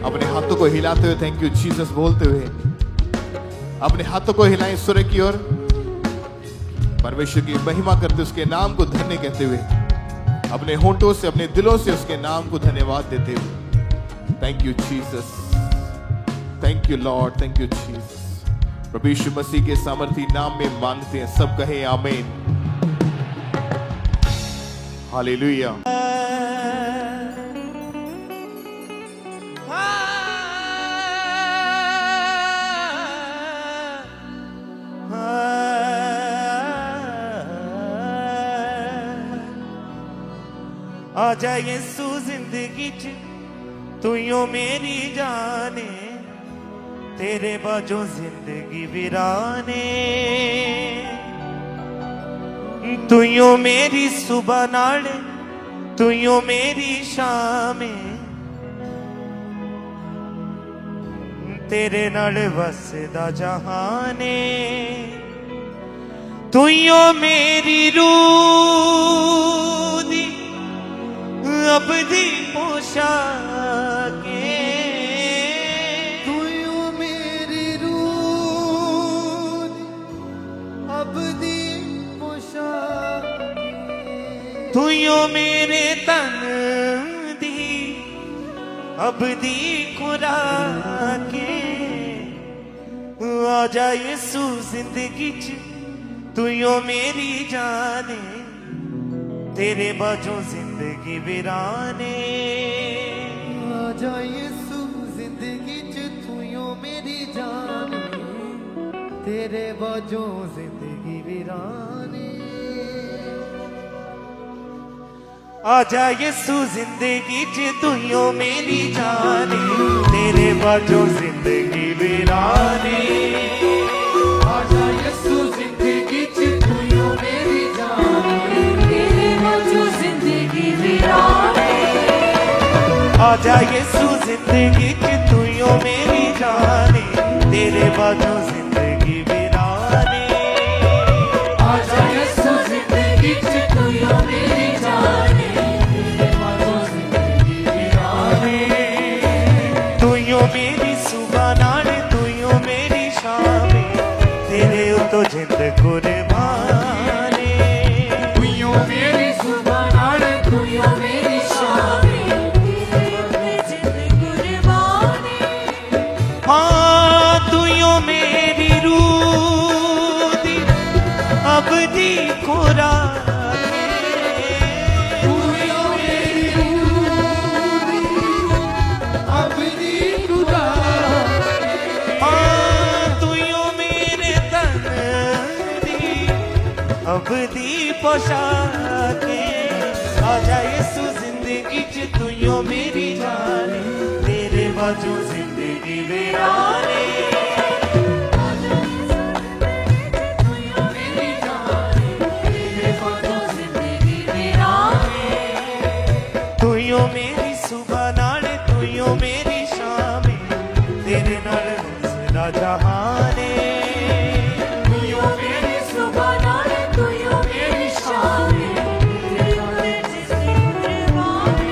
अपने हाथों को हिलाते हुए थैंक यू जीसस बोलते हुए अपने हाथों को हिलाएं सूर्य की ओर, परमेश्वर की महिमा करते उसके नाम को धन्य कहते हुए, अपने होंठों से अपने दिलों से उसके नाम को धन्यवाद देते हुए thank you Jesus, thank you Lord, thank you Jesus. प्रभु यीशु मसीह के सामर्थी नाम में मांगते हैं, सब कहें आमीन, हालेलुया। आजा यीशु जिंदगी च तू यो मेरी जाने, तेरे बाजों जिंदगी वीराने। तू यो मेरी सुबह नाले, तू यो मेरी शामे, तेरे नाल वसदा जहाने। तू यो मेरी रूह दी अबदी पोशाके, तू यो मेरी रूह दी अबदी पोशाके, तू यो मेरे तन दी अबदी खुराके। आजा यीशु जिंदगी च तू यो मेरी जाने, तेरे बाजों जिंदगी वीराने। आजा यीशु जिंदगी च तू यो मेरी जाने, तेरे बाजों जिंदगी वीराने। आजा यीशु जिंदगी च तू यो मेरी जाने, तेरे बाजों जिंदगी वीराने। आजा यीशु जिंदगी च तू यो मेरी जाने, तेरे बाजों जिंदगी वीराने। आजा यीशु जिंदगी च तू यो मेरी जाने, तेरे बाजों जिंदगी वीराने। आजा यीशु जिंदगी च तू यो मेरी जाने, तेरे बाजों जिंदगी वीराने। तू यो मेरी सुबह नाले, तू यो मेरी शामे, तेरे उतो जिंद कुर्बाने। तू यो मेरी सुबह नाले, तू यो मेरी शामे, तेरे जिंद कुर्बाने। हाँ तू यो मेरी रूह दी अबदी खुराके, तू यो मेरी रूह दी अबदी खुराके। हाँ तू यो मेरे तन दी अबदी पोशाके। आजा यीशु जिंदगी च तू यो मेरी जाने, तेरे बाजू जिंदगी वीराने। तू यो मेरी सुबह नाले, तू यो मेरी शामे, तेरे नाल वसदा जहाने। तू यो मेरी सुबह नाले, तू यो मेरी शामे, तेरे जिंद कुर्बाने।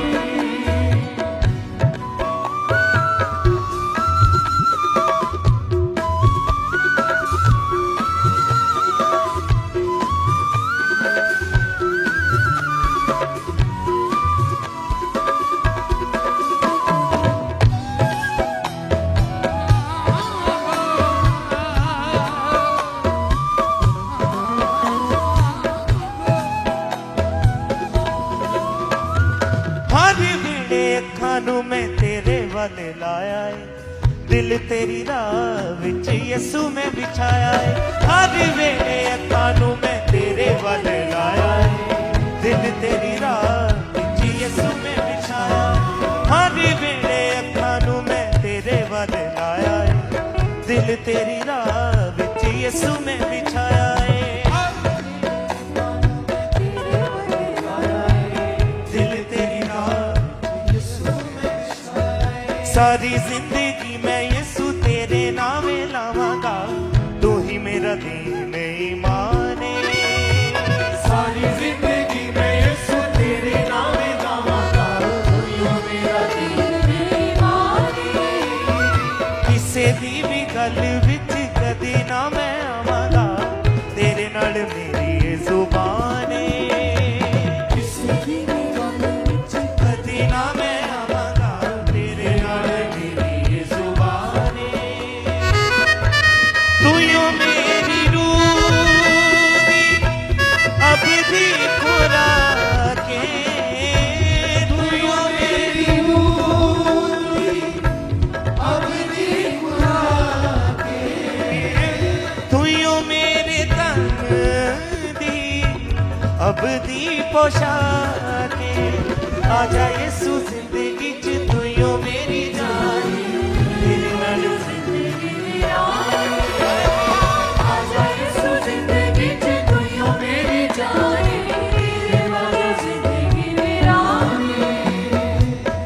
हर वेले अखां नू मैं तेरे वल लाया है, दिल तेरी राह विच यसू मैं बिछाया है। हर वेले अखां नू मैं तेरे वल लाया है, दिल तेरी राह विच यसू मैं बिछाया है। हर वेले अखां नू मैं तेरे वल लाया है, दिल तेरी राह विच यसू मैं बिछाया है। सारी जिंदगी मैं यीशु तेरे नामे लावांगा, तू ही मेरा दीन ईमान है। सारी जिंदगी मैं यीशु तेरे नामे गावांगा, तू ही मेरा दीन ईमान है। दी भी गल विच कदी ना मैं आवांगा तेरे नाल मेरी ये जुबान है किसी की भी गल विच कदी ना मैं आवांगा तेरे नाल मेरी ये जुबान है तू यो मेरी रूह दी अब भी खुराक है तू यो मेरी तू यो मेरे तन दी अब दी पोशाक आजा यीशु जिंदगी च तू यो मेरी जान तेरे नाल जिंदगी मेरा आजा यीशु जिंदगी च तू यो मेरी जान तेरे वाला जिंदगी मेरा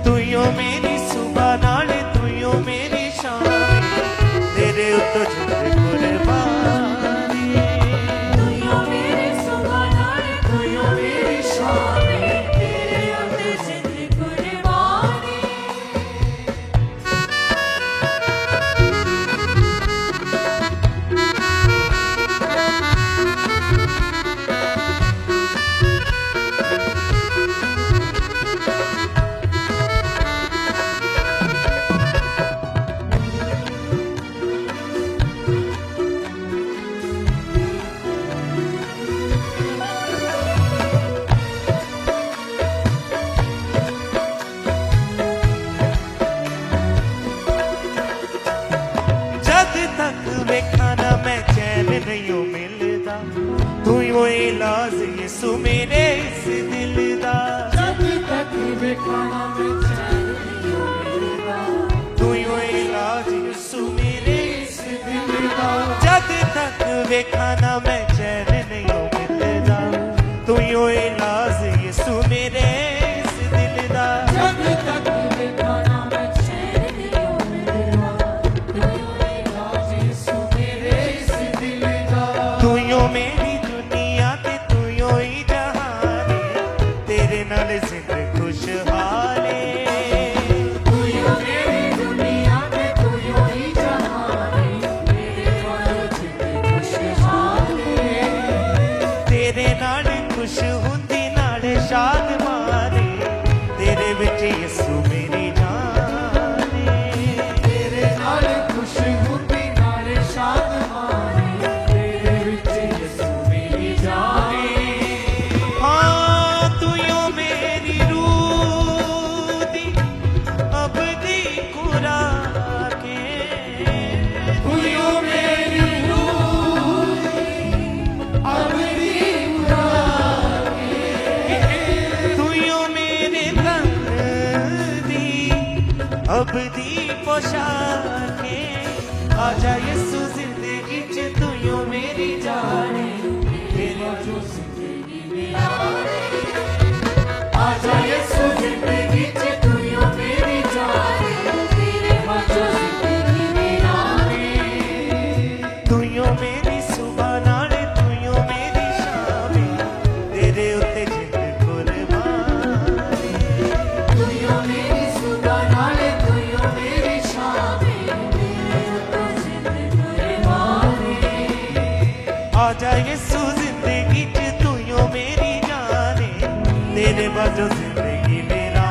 तू यो मेरी सुबह नाल तू यो मेरी शाम तेरे उत्तो जिंद कुर्बान तू यो मेरी सुबह नाल तू यो मेरी शाम तेरे उत्ते जिंद कुर्बानी जद तक वेखा ना मैं चैन नहीं मिलदा तू यो इलाज यीशु मेरे इस दिल दा जब तक बेखाना में चैन नहीं मिलता तू यो इलाज यीशु मेरे इस दिल का जद तक वेखा ना मैं चैन नहीं मिलदा तू यो इलाज यीशु मेरे इस दिल दा जब तक बेखाना में चैन नहीं मिलता तू इलाज यीशु मेरे इस दिल का तू यो मेरी दुनिया ते तू यो ही जहान तेरे नाल जिंद खुशहाल तू यो मेरी दुनिया में तू यो ही जहान मेरे वाला जिंद खुशहाल तेरे नाल खुश हुंदी नाल शाद मारे तेरे विच यीशु मेरी जान तेरे नाल खुश होती नाल शाद मारे तेरे विच यीशु मेरी जान हाँ तू यो मेरी रूह दी अब दी खुराक तू यो मेरी रूह अबदी तू यो मेरे तन दी अब दी पोशाक आजा यीशु जिंदगी च तू यो मेरी जान तेरे जो जिंदगी मेरा आजा यीशु जिंदगी च तू यो मेरी जान तेरे वाला जिंदगी मेरा तू यो मेरी सुबह नाल तू यो मेरी शाम तेरे उत्ते जिंद कुर्बान तू यो मेरी सुबह नाल तू यो मेरी शाम तेरे उत्ते जिंद कुर्बानी आजा यीशु जिंदगी च तू यो मेरी जान तेरे बाजो जिंदगी मेरा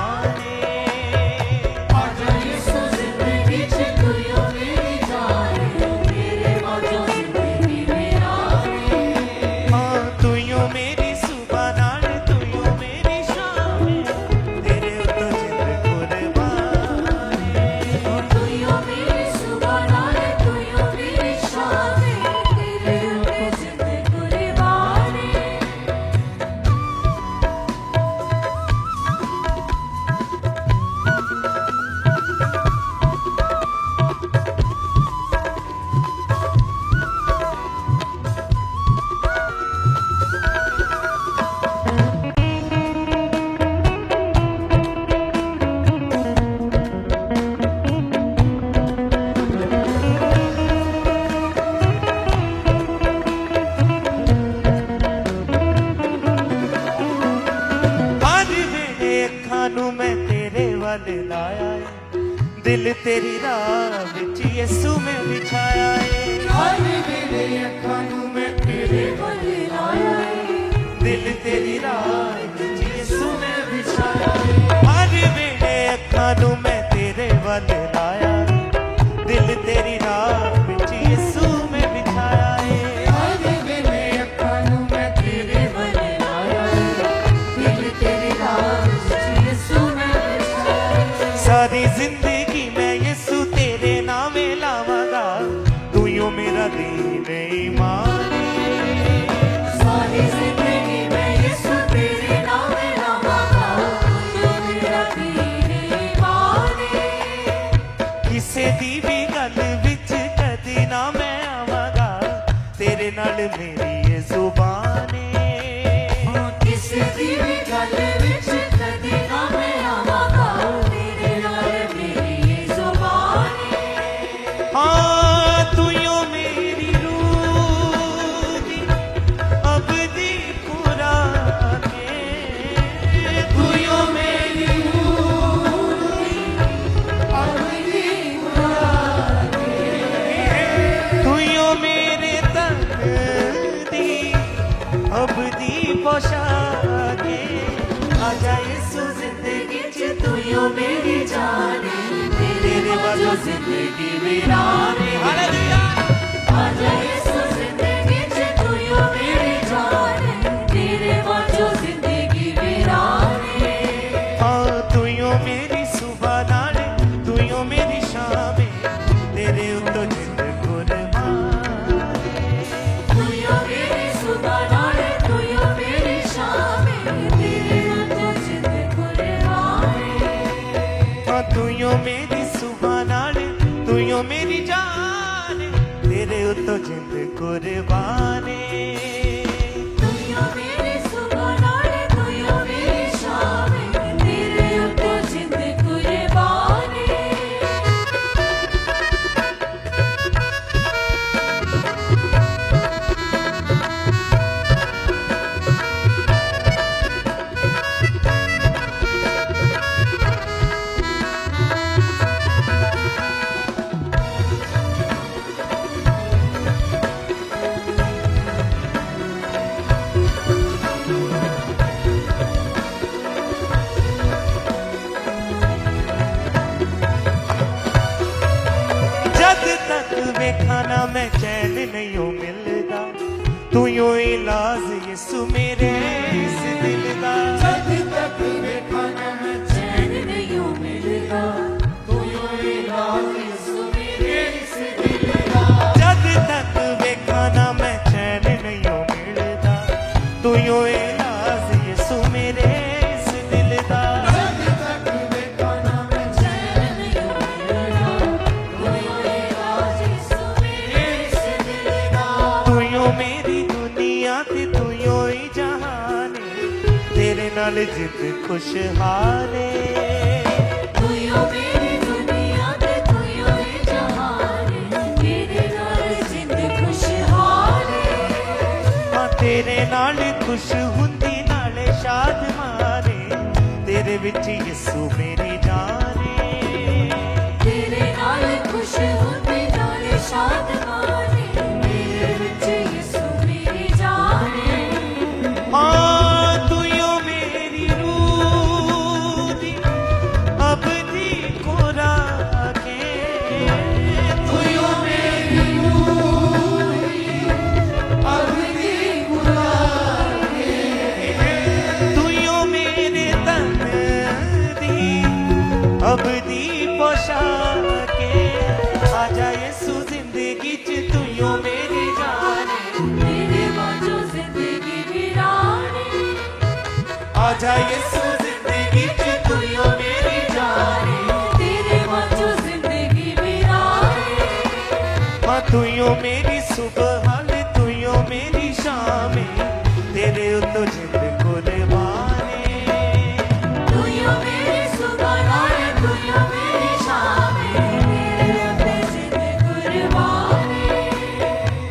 तेरी राह विच यसू मैं बिछाया है हर वेले अखां नूं मैं तेरे वल लाया है दिल तेरी राह विच यसू मैं बिछाया है हर वेले अखां नूं मैं तेरे वल लाया दिल तेरी राह विच यसू मैं बिछाया है हर वेले अखां नूं मैं तेरे वल लाया है दिल तेरी राह विच यसू मैं बिछाया है सारी जिंदगी मैं यसू तेरे नामे लावांगा तू यो मेरा दीन ईमान सारी जिंदगी मैं यीशु तेरे नाम लावांगा तू मेरा दीन ईमान किसे दी भी गल विच कदी ना मैं आवांगा तेरे नाल मेरी ये जुबान किसे दी भी गल विच कदी ना मैं आवांगा तेरे नाल मेरी ये जुबान हाँ तू यो मेरी रूह दी अबदी खुराक तू यो मेरी तू यो मेरे तन दी अबदी पोशाक आजा यसू जिंदगी च तू यो मेरी जान तेरे वजह जिंदगी वीरान हालेलुया आजा यीशु जिंदगी च तू यो मेरी जान तेरे वजह जिंदगी वीरान हाँ तू यो मेरी सुबह नाल तू यो मेरी शाम तेरे उत्तो जिंद कुर्बान तू यो मेरी सुबह नाल तू यो मेरी शाम तेरे तो जिंद कुर्बान हाँ तू यो मेरी सुबह नाल तू यो मेरी जान तेरे उत्तो जिंद कुर्बान तू यो मेरी सुबह नाल तू यो मेरी शाम तेरे तो जिंद कुर्बान जद तक वेखा ना मैं चैन नहीं हो मिलदा तू यो इलाज यसू मेरे इस दिल दा जब तक देखा ना मैं चैन नहीं हो मिलता तू यो इलाज यीशु मेरे इस दिल का जद तक वेखा ना मैं चैन नहीं हो मिलदा तू यो इलाज यसू मेरे इस दिल दा जब तक देखा ना मैं चैन नहीं हो मिलता तू यो इलाज यीशु मेरे इस दिल का तू यो मेरी दुनिया ते तू यो ही जहान तेरे नाल जित खुशहाल तू यो मेरी दुनिया ते तू यो ही जहान तेरे नाल जिंद खुशहाल हाँ तेरे नाल खुश हुंदी नाले शाद मारे तेरे विच यसू मेरी जान तेरे नाल खुश होते नाल शाद माने मेरे विच यीशु मेरी जान हाँ तू यो मेरी रूह दी अबदी खुराक तू यो मेरी तू यो मेरे तन दी अबदी पोशाक आजा यसू जिंदगी च तू यो मेरी जान तेरे बाजो जिंदगी वीरान आजा यसू जिंदगी च तू यो मेरी जान तेरे बाजो जिंदगी वीरान हाँ तू यो मेरी सुबह हाल तू यो मेरी शाम तेरे उत्तो जिंद कुर्बान तू यो मेरी सुबह नाल तू यो मेरी शाम तेरे उत्ते जिंद कुर्बान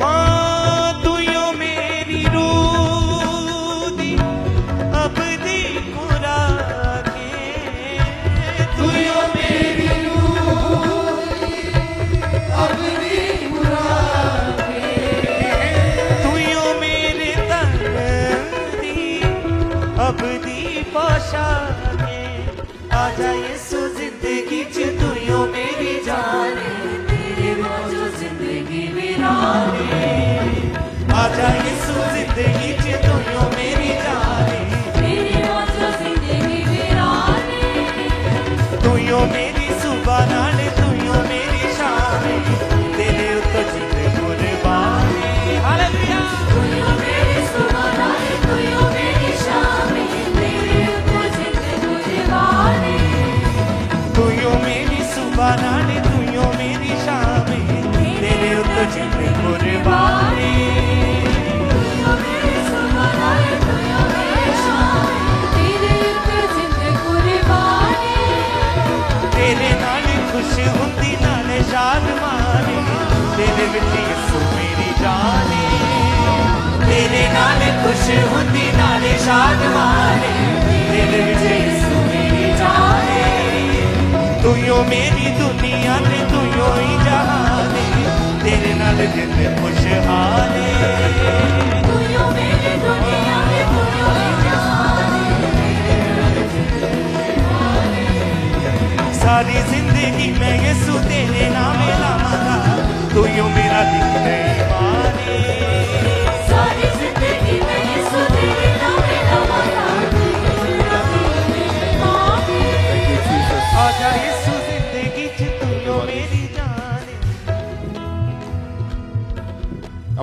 हाँ तू यो मेरी रूह दी अबदी खुराक तू यो मेरी रूह जहाने आजा यीशु जिंदगी च तू यो मेरी जाने मेरी मौजो जिंदगी वीराने तू यो मेरी सुबह नाले तू यो मेरी शाम तेरे उत्तो जिंदे कुर्बानी हालेलुया तू यो मेरी सुबह नाले तू यो मेरी शाम तेरे ऊपर जिंदगी कुर्बानी तू यो मेरी सुबह नाले तू यो मेरी शाम तेरे उत्तो जिंदे कुर्बानी तू यो मेरी सुबह नाले तू यो मेरी शाम तेरे ऊपर जिंदगी कुर्बानी तेरे नाल खुश हुंदी नाले शाद माने तेरे विच यीशु मेरी जाने तेरे नाल खुश हुंदी नाले शाद माने तेरे विच यीशु मेरी जाने तू यो मेरी दुनिया ते तू यो ही जहाने तेरे नाल जिंद खुशहाले तू यो मेरी दुनिया में तू यो जहाने सारी जिंदगी मैं यीशु तेरे नाम लावांगा तू यो मेरा दिखने वाले सारी जिंदगी में यीशु तेरे नाम लावांगा तू यो मेरा दीवाने Thank you, Jesus. आजा यीशु जिंदगी च तू यो मेरी जाने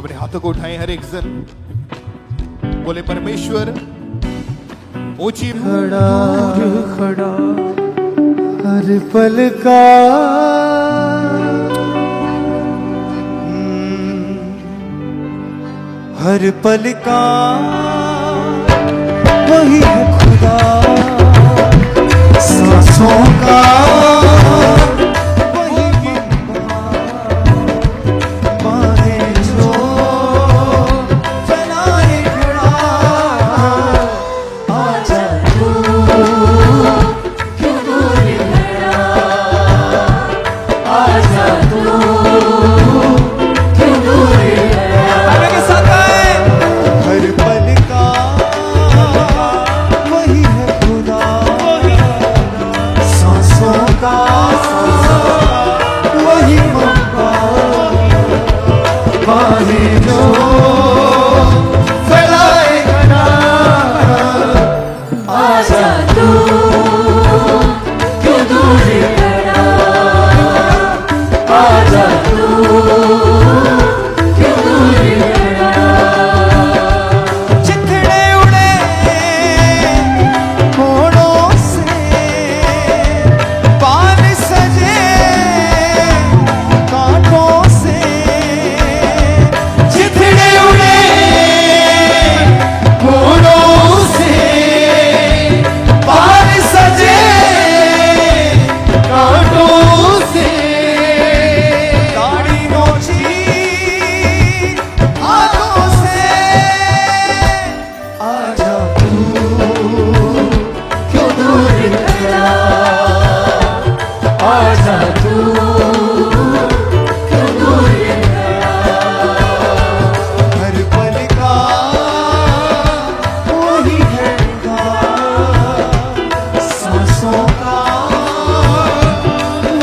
अपने हाथों को उठाएं हर एक जन बोले परमेश्वर ऊंची खड़ा हर पल का हर पल का वही है खुदा सांसों का वही बाहें जो फैलाए खड़ा आजा तू क्यों दूर खड़ा आजा तू क्यों दूर खड़ा के साथ आए हर पल का वही है खुदा सांसों का वही मौका बाहें जो फैलाए खड़ा आजा तू क्यों दूर खड़ा आजा तू क्यों दूर खड़ा चिथड़े उड़े घोड़ों से बाल सजे कांटों से चिथड़े उड़े घोड़ों से बाल सजे कांटों से दाढ़ी नोची हाथों से आजा तू क्यों दूर खड़ा आजा तू क्यों दूर खड़ा हर पल का वही है खुदा सांसों का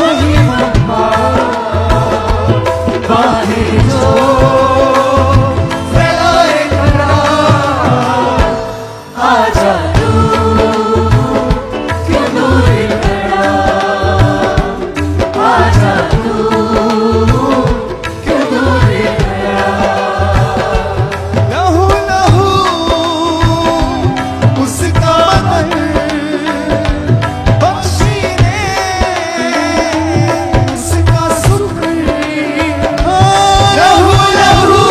वही मौका बाहें जो फैलाए खड़ा आजा तू क्यों दूर खड़ा आजा तू क्यों दूर खड़ा लहू लहू उसका मन बख्शी ने उसका सुख लहू लहू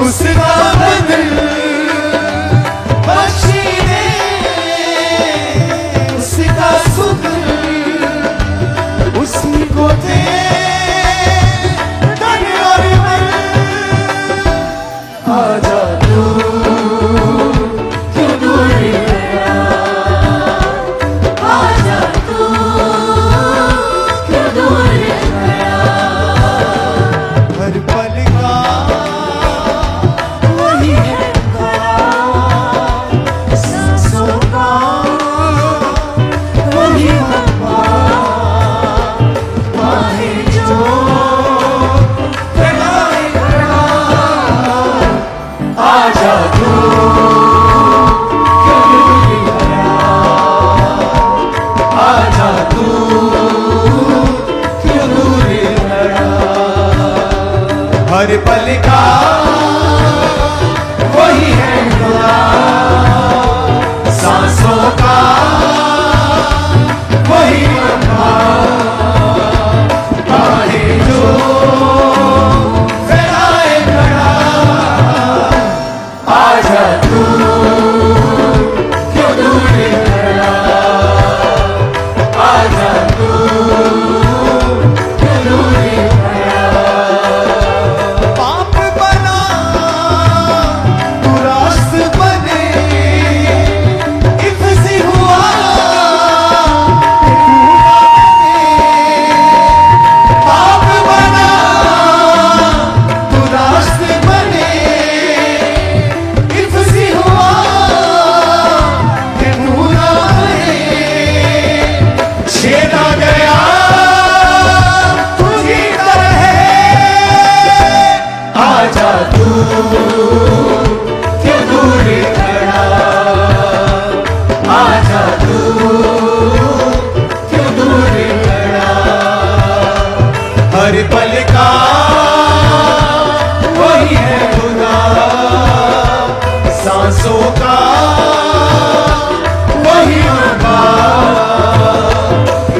उसका मन बख्शी ने उसका सुख उसी को दे तन और मन आजा तू क्यों दूर खड़ा आजा तू क्यों दूर खड़ा हर पल का वही है खुदा सांसों का वही मौका हर पल का वही है खुदा, सांसों का वही अम्मा, बाहें जो फैलाए खड़ा, आजा तू क्यों दूर खड़ा, आजा तू क्यों दूर खड़ा। पाप बना तू रास्त बने, इफ्सी हुआ पाप बना तू रास्त बने, इफ्सी हुआ कि पूरा छेदा गया तुझी तरह, आजा तू क्यों दूर खड़ा, आजा तू क्यों दूर खड़ा। हर पल का वही है खुदा, सांसों का वही अम्मा,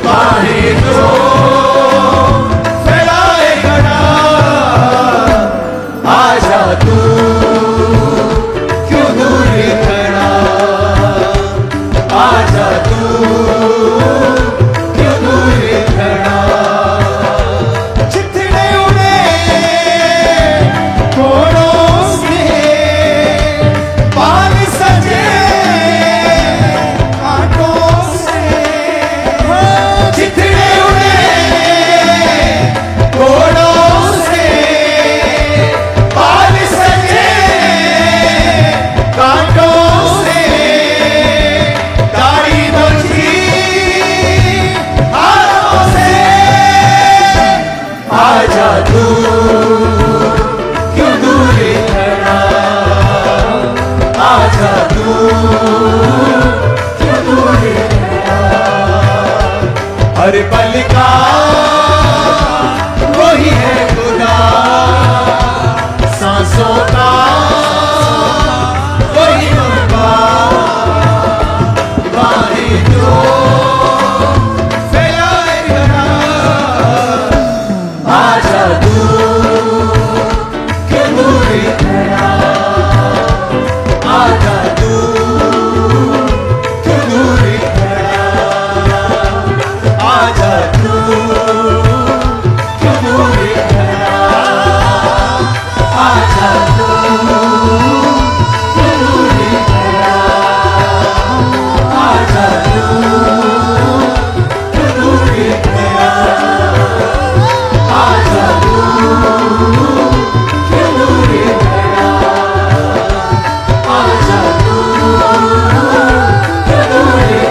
बाहें जो फैलाए खड़ा, आजा तू क्यों दूर खड़ा, आजा तू क्यों दूर खड़ा। चितड़े उड़े कोड़ों से, बाल सजे कांटों से, चितड़े उड़े कोड़ों से, बाल सजे कांटों से, दाढ़ी बची हाथों से, आजा तू क्यों दूर खड़ा, आजा तू क्यों दूर खड़ा। हर पल का वही है खुदा, सांसों का वही अम्मा, बाहें जो फैलाए खड़ा, आजा तू क्यों दूर खड़ा, आजा तू क्यों दूर खड़ा, आजा तू क्यों दूर खड़ा, आजा तू क्यों दूर खड़ा, आजा तू क्यों दूर खड़ा, आजा तू क्यों दूर खड़ा, आजा तू क्यों दूर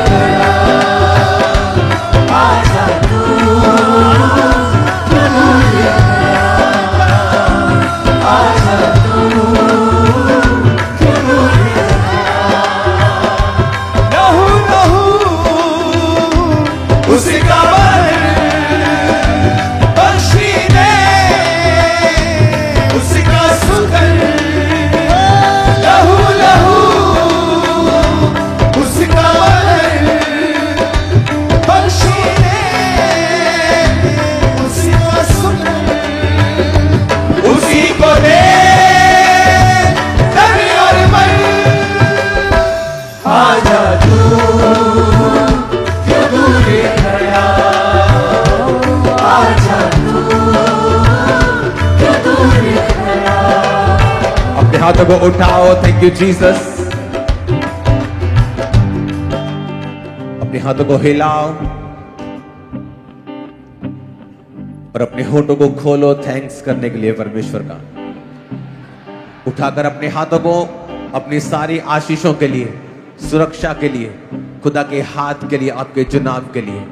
खड़ा, आजा तू क्यों दूर खड़ा, आजा तू क्यों दूर खड़ा। लहू लहू उसका बख्शी ने उसका सुकर, लहू लहू उसका बख्शी ने उसका सुकर, उसी को दे दर और मन, आजा तू क्यों दूर खड़ा, आजा तू क्यों दूर खड़ा। अपने हाथों को उठाओ, थैंक यू जीसस। अपने हाथों को हिलाओ और अपने होठों को खोलो थैंक्स करने के लिए परमेश्वर का। उठाकर अपने हाथों को अपनी सारी आशीषों के लिए, सुरक्षा के लिए, खुदा के हाथ के लिए, आपके चुनाव के लिए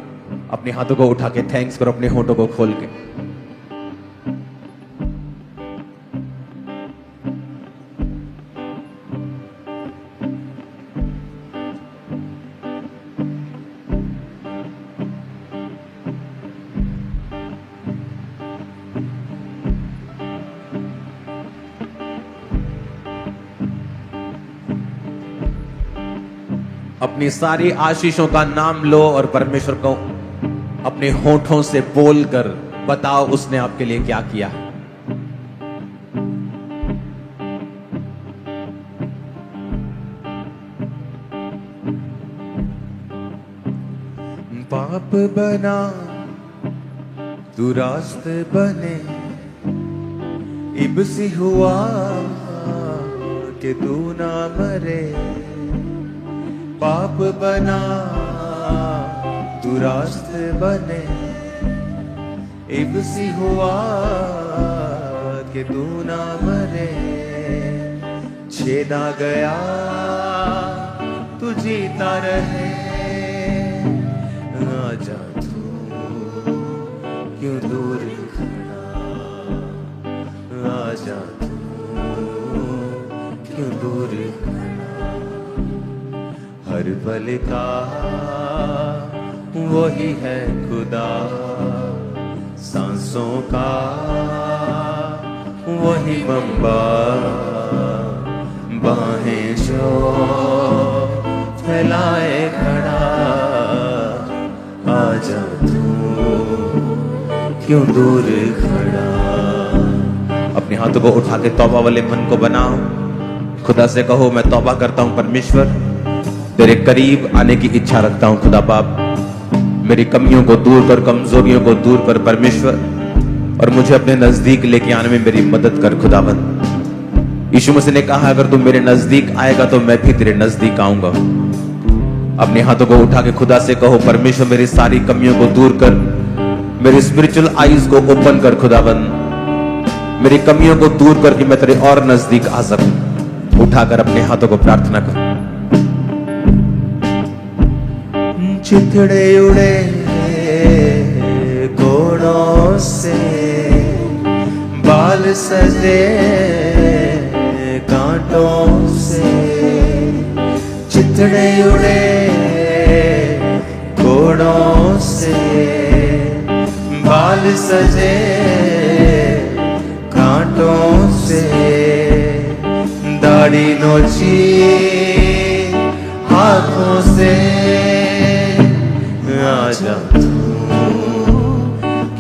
अपने हाथों को उठा के थैंक्स करो अपने होठों को खोल के। अपनी सारी आशीषों का नाम लो और परमेश्वर को अपने होठों से बोलकर बताओ उसने आपके लिए क्या किया है। पाप बना तू रास्ते बने, इबसी हुआ कि तू ना मरे। पाप बना तू रास्ते बने, इबसी हुआ कि तू ना मरे। छेदा गया तू जीता रहे, आजा तू क्यों दूर खड़ा, आजा तू क्यों दूर खड़ा। हर पल का वही है खुदा, सांसों का वही मंबा। बाहें जो फैलाए खड़ा, आजा तू क्यों दूर खड़ा। अपने हाथों को उठा के तौबा वाले मन को बनाओ, खुदा से कहो मैं तौबा करता हूं परमेश्वर, तेरे करीब आने की इच्छा रखता हूं खुदा बाप। मेरी कमियों को दूर कर, कमजोरियों को दूर कर परमेश्वर, और मुझे अपने नजदीक लेके आने में मेरी मदद कर खुदाबंद। यीशु मसीह ने कहा अगर तू मेरे नजदीक आएगा तो मैं भी तेरे नजदीक आऊंगा। अपने हाथों को उठा के खुदा से कहो परमेश्वर मेरी सारी कमियों को दूर कर, मेरी स्पिरिचुअल आईज को ओपन कर खुदाबंद, मेरी कमियों को दूर कर कि मैं तेरे और नजदीक आ सकूं। उठाकर अपने हाथों को प्रार्थना कर। चिथड़े उड़े कोड़ों से, बाल सजे कांटों से। चिथड़े उड़े कोड़ों से, बाल सजे कांटों से। दाढ़ी नोची हाथों से, आजा तू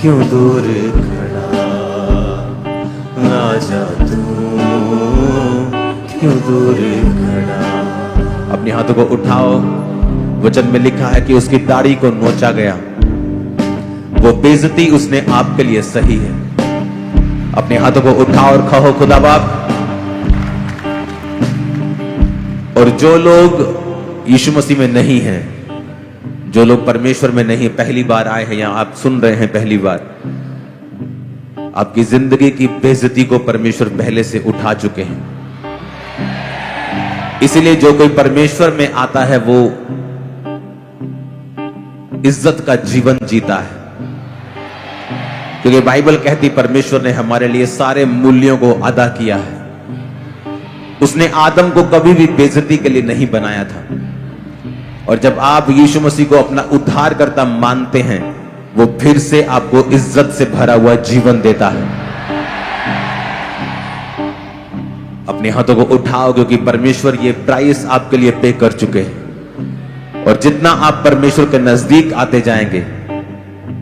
क्यों दूर खड़ा, आजा तू क्यों दूर खड़ा। अपने हाथों को उठाओ, वचन में लिखा है कि उसकी दाढ़ी को नोचा गया, वो बेइज्जती उसने आपके लिए सही है। अपने हाथों को उठाओ और कहो खुदा बाप, और जो लोग यीशु मसीह में नहीं हैं, जो लोग परमेश्वर में नहीं पहली बार आए हैं या आप सुन रहे हैं पहली बार, आपकी जिंदगी की बेइज्जती को परमेश्वर पहले से उठा चुके हैं। इसीलिए जो कोई परमेश्वर में आता है वो इज्जत का जीवन जीता है, क्योंकि बाइबल कहती परमेश्वर ने हमारे लिए सारे मूल्यों को अदा किया है। उसने आदम को कभी भी बेइज्जती के लिए नहीं बनाया था, और जब आप यीशु मसीह को अपना उद्धारकर्ता मानते हैं, वो फिर से आपको इज्जत से भरा हुआ जीवन देता है। अपने हाथों को उठाओ, क्योंकि परमेश्वर ये प्राइस आपके लिए पे कर चुके हैं, और जितना आप परमेश्वर के नजदीक आते जाएंगे,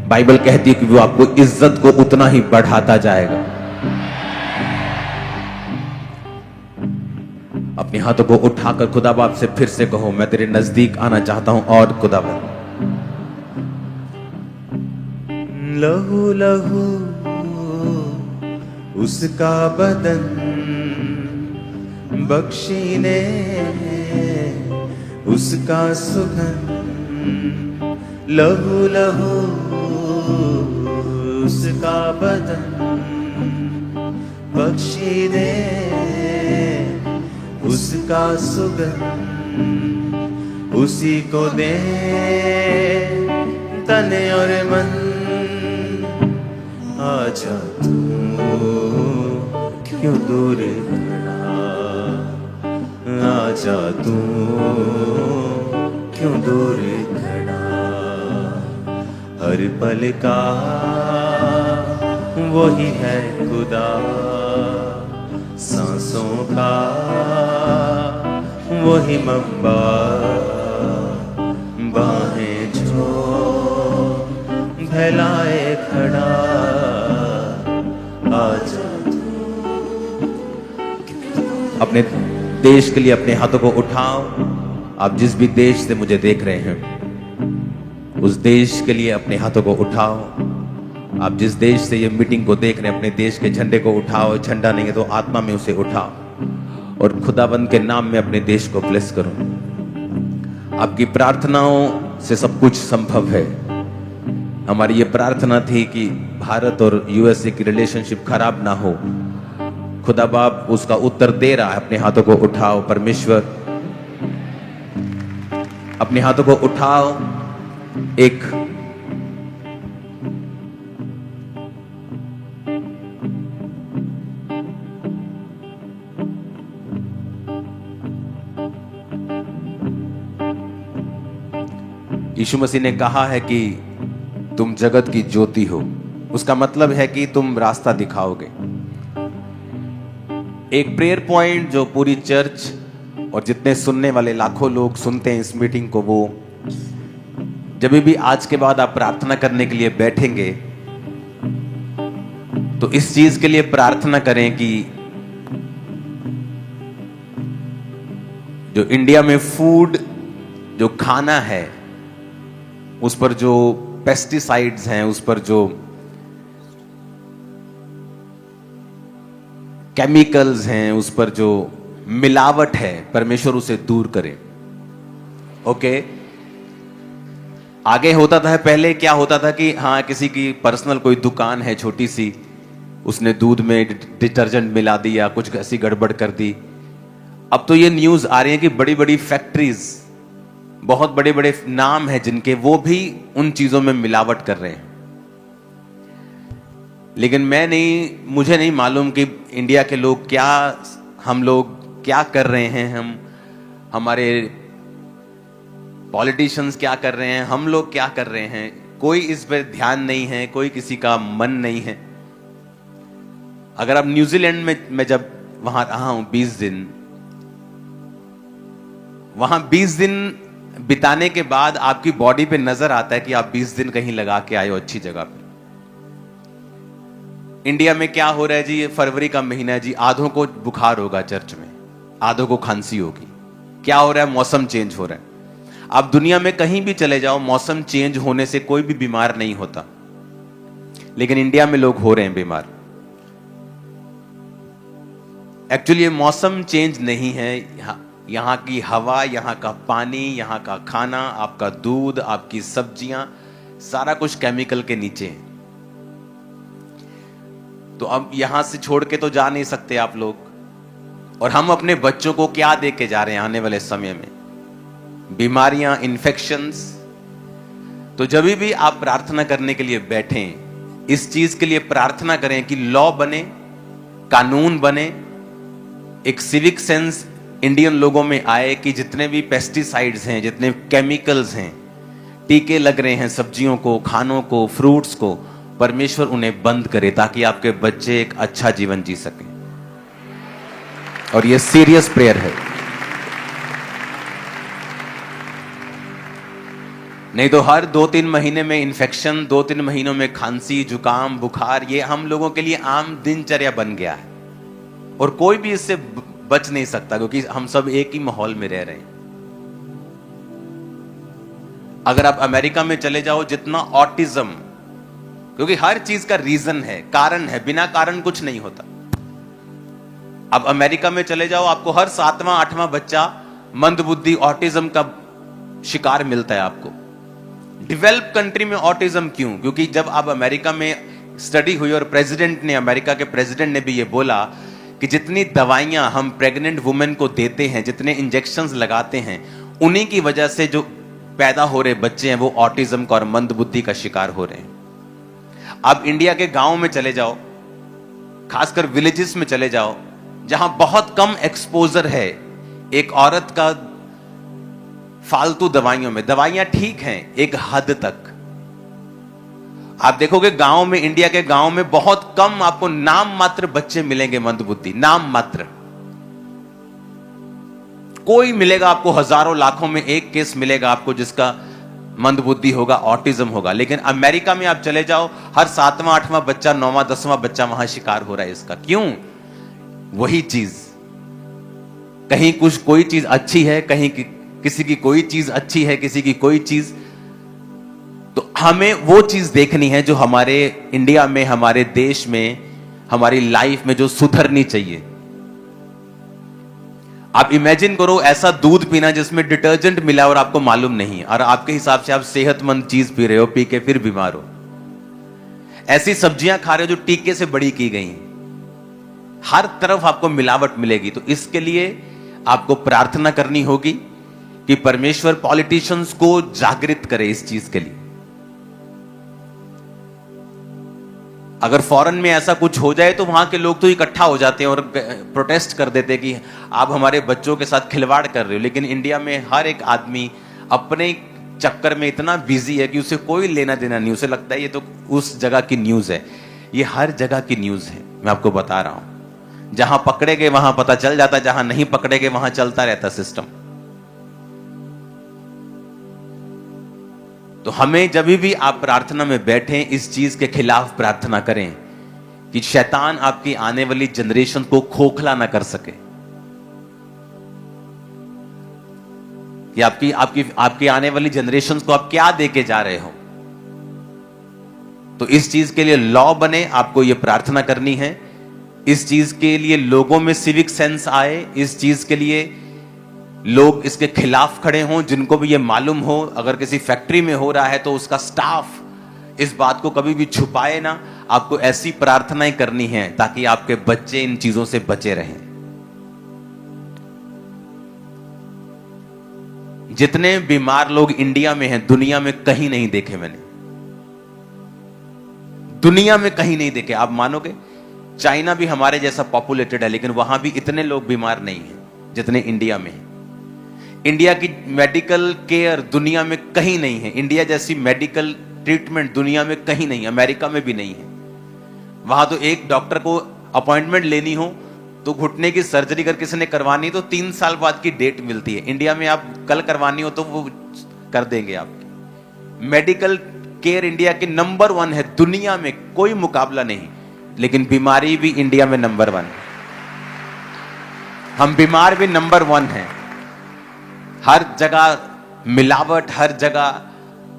बाइबल कहती है कि वो आपको इज्जत को उतना ही बढ़ाता जाएगा। अपने हाथों को उठाकर खुदा बाप से फिर से कहो मैं तेरे नजदीक आना चाहता हूं। और खुदा बाप लहू लहू उसका बदन बख्शीने उसका सुगंध। लहू लहू उसका बदन बख्शीने उसका सुगंध। उसी को दे तन और मन। आजा तू क्यों दूर खड़ा, आजा तू क्यों दूर खड़ा। हर पल का वही है खुदा, सांसों का वही मंबा। बाहें जो फैलाए खड़ा आजा। अपने देश के लिए अपने हाथों को उठाओ। आप जिस भी देश से मुझे देख रहे हैं उस देश के लिए अपने हाथों को उठाओ। आप जिस देश से ये मीटिंग को देख रहे हैं अपने देश के झंडे को उठाओ। झंडा नहीं है तो आत्मा में उसे उठाओ और खुदाबंद के नाम में अपने देश को ब्लेस करो। आपकी प्रार्थनाओं से सब कुछ संभव है। हमारी ये प्रार्थना थी कि भारत और यूएसए की रिलेशनशिप खराब ना हो। खुदा बाप उसका उत्तर दे रहा है। अपने हाथों को उठाओ। परमेश्वर अपने हाथों को उठाओ। एक यीशु मसीह ने कहा है कि तुम जगत की ज्योति हो। उसका मतलब है कि तुम रास्ता दिखाओगे। एक प्रेयर पॉइंट जो पूरी चर्च और जितने सुनने वाले लाखों लोग सुनते हैं इस मीटिंग को, वो जब भी आज के बाद आप प्रार्थना करने के लिए बैठेंगे तो इस चीज के लिए प्रार्थना करें कि जो इंडिया में फूड, जो खाना है, उस पर जो पेस्टिसाइड्स हैं, उस पर जो केमिकल्स हैं, उस पर जो मिलावट है, परमेश्वर उसे दूर करे। ओके। आगे होता था, पहले क्या होता था कि हाँ किसी की पर्सनल कोई दुकान है छोटी सी, उसने दूध में डिटर्जेंट मिला दिया, कुछ ऐसी गड़बड़ कर दी। अब तो ये न्यूज आ रही है कि बड़ी बड़ी फैक्ट्रीज, बहुत बड़े बड़े नाम है जिनके, वो भी उन चीजों में मिलावट कर रहे हैं। लेकिन मुझे नहीं मालूम कि इंडिया के लोग क्या, हम लोग क्या कर रहे हैं, हमारे पॉलिटिशियंस क्या कर रहे हैं, हम लोग क्या कर रहे हैं। कोई इस पर ध्यान नहीं है, कोई किसी का मन नहीं है। अगर आप न्यूजीलैंड में, मैं जब वहां रहा हूं 20 दिन, वहां 20 दिन बिताने के बाद आपकी बॉडी पे नजर आता है कि आप 20 दिन कहीं लगा के आए हो अच्छी जगह पे। इंडिया में क्या हो रहा है जी, ये फरवरी का महीना है जी, आधों को बुखार होगा चर्च में, आधों को खांसी होगी। क्या हो रहा है, मौसम चेंज हो रहा है। आप दुनिया में कहीं भी चले जाओ, मौसम चेंज होने से कोई भी बीमार नहीं होता, लेकिन इंडिया में लोग हो रहे हैं बीमार। एक्चुअली ये मौसम चेंज नहीं है, यहाँ की हवा, यहाँ का पानी, यहाँ का खाना, आपका दूध, आपकी सब्जियां, सारा कुछ केमिकल के नीचे है। तो अब यहां से छोड़ के तो जा नहीं सकते आप लोग। और हम अपने बच्चों को क्या दे के जा रहे हैं आने वाले समय में, बीमारियां, इन्फेक्शंस। तो जब भी आप प्रार्थना करने के लिए बैठें, इस चीज के लिए प्रार्थना करें कि लॉ बने, कानून बने, एक सिविक सेंस इंडियन लोगों में आए कि जितने भी पेस्टिसाइड्स हैं, जितने केमिकल्स हैं, टीके लग रहे हैं सब्जियों को, खानों को, फ्रूट्स को, परमेश्वर उन्हें बंद करे ताकि आपके बच्चे एक अच्छा जीवन जी सकें। और यह सीरियस प्रेयर है। नहीं तो हर 2-3 महीने में इन्फेक्शन, 2-3 महीनों में खांसी, जुकाम, बुखार, ये हम लोगों के लिए आम दिनचर्या बन गया है और कोई भी इससे बच नहीं सकता, क्योंकि हम सब एक ही माहौल में रह रहे हैं। अगर आप अमेरिका में चले जाओ, जितना ऑटिज्म, क्योंकि हर चीज का रीजन है, कारण है, बिना कारण कुछ नहीं होता। अब अमेरिका में चले जाओ, आपको हर 7वां 8वां बच्चा मंदबुद्धि, ऑटिज्म का शिकार मिलता है आपको। डेवलप कंट्री में ऑटिज्म क्यों? क्योंकि जब आप अमेरिका में स्टडी हुई और प्रेसिडेंट ने, अमेरिका के प्रेसिडेंट ने भी ये बोला कि जितनी दवाइयां हम प्रेग्नेंट वुमेन को देते हैं, जितने इंजेक्शंस लगाते हैं, उन्हीं की वजह से जो पैदा हो रहे बच्चे हैं वो ऑटिज्म का और मंदबुद्धि का शिकार हो रहे हैं। अब इंडिया के गांव में चले जाओ, खासकर विलेजेस में चले जाओ, जहां बहुत कम एक्सपोजर है एक औरत का फालतू दवाइयों में। दवाइयां ठीक हैं एक हद तक। आप देखोगे गांव में, इंडिया के गांव में बहुत कम आपको नाम मात्र बच्चे मिलेंगे मंदबुद्धि, नाम मात्र। कोई मिलेगा आपको, हजारों लाखों में एक केस मिलेगा आपको जिसका मंदबुद्धि होगा, ऑटिज्म होगा। लेकिन अमेरिका में आप चले जाओ, हर 7वां 8वां बच्चा, 9वां 10वां बच्चा वहां शिकार हो रहा है इसका। क्यों? वही चीज, कहीं कुछ कोई चीज अच्छी है, कहीं किसी की कोई चीज अच्छी है, किसी की कोई चीज। तो हमें वो चीज देखनी है जो हमारे इंडिया में, हमारे देश में, हमारी लाइफ में जो सुधरनी चाहिए। आप इमेजिन करो ऐसा दूध पीना जिसमें डिटर्जेंट मिला और आपको मालूम नहीं, और आपके हिसाब से आप सेहतमंद चीज पी रहे हो, पी के फिर बीमार हो। ऐसी सब्जियां खा रहे हो जो टीके से बड़ी की गई हैं, हर तरफ आपको मिलावट मिलेगी। तो इसके लिए आपको प्रार्थना करनी होगी कि परमेश्वर पॉलिटिशियंस को जागृत करे इस चीज के लिए। अगर फॉरेन में ऐसा कुछ हो जाए तो वहां के लोग तो इकट्ठा हो जाते हैं और प्रोटेस्ट कर देते हैं कि आप हमारे बच्चों के साथ खिलवाड़ कर रहे हो। लेकिन इंडिया में हर एक आदमी अपने चक्कर में इतना बिजी है कि उसे कोई लेना देना नहीं। उसे लगता है ये तो उस जगह की न्यूज है। ये हर जगह की न्यूज है, मैं आपको बता रहा हूं। जहां पकड़े गए वहां पता चल जाता, जहां नहीं पकड़े गए वहां चलता रहता सिस्टम। तो हमें जब भी आप प्रार्थना में बैठें, इस चीज के खिलाफ प्रार्थना करें कि शैतान आपकी आने वाली जनरेशन को खोखला ना कर सके, कि आपकी आने वाली जनरेशन को आप क्या देके जा रहे हो। तो इस चीज के लिए लॉ बने, आपको यह प्रार्थना करनी है। इस चीज के लिए लोगों में सिविक सेंस आए, इस चीज के लिए लोग इसके खिलाफ खड़े हों, जिनको भी ये मालूम हो। अगर किसी फैक्ट्री में हो रहा है तो उसका स्टाफ इस बात को कभी भी छुपाए ना। आपको ऐसी प्रार्थनाएं करनी है ताकि आपके बच्चे इन चीजों से बचे रहें। जितने बीमार लोग इंडिया में हैं, दुनिया में कहीं नहीं देखे मैंने, दुनिया में कहीं नहीं देखे। आप मानोगे, चाइना भी हमारे जैसा पॉपुलेटेड है, लेकिन वहां भी इतने लोग बीमार नहीं हैं जितने इंडिया में हैं। इंडिया की मेडिकल केयर दुनिया में कहीं नहीं है। इंडिया जैसी मेडिकल ट्रीटमेंट दुनिया में कहीं नहीं, अमेरिका में भी नहीं है। वहां तो एक डॉक्टर को अपॉइंटमेंट लेनी हो तो घुटने की सर्जरी अगर किसी ने करवानी तो 3 साल बाद की डेट मिलती है। इंडिया में आप कल करवानी हो तो वो कर देंगे आपकी। मेडिकल केयर इंडिया के नंबर 1 है, दुनिया में कोई मुकाबला नहीं। लेकिन बीमारी भी इंडिया में नंबर 1 है। हम बीमार भी नंबर 1 है। हर जगह मिलावट, हर जगह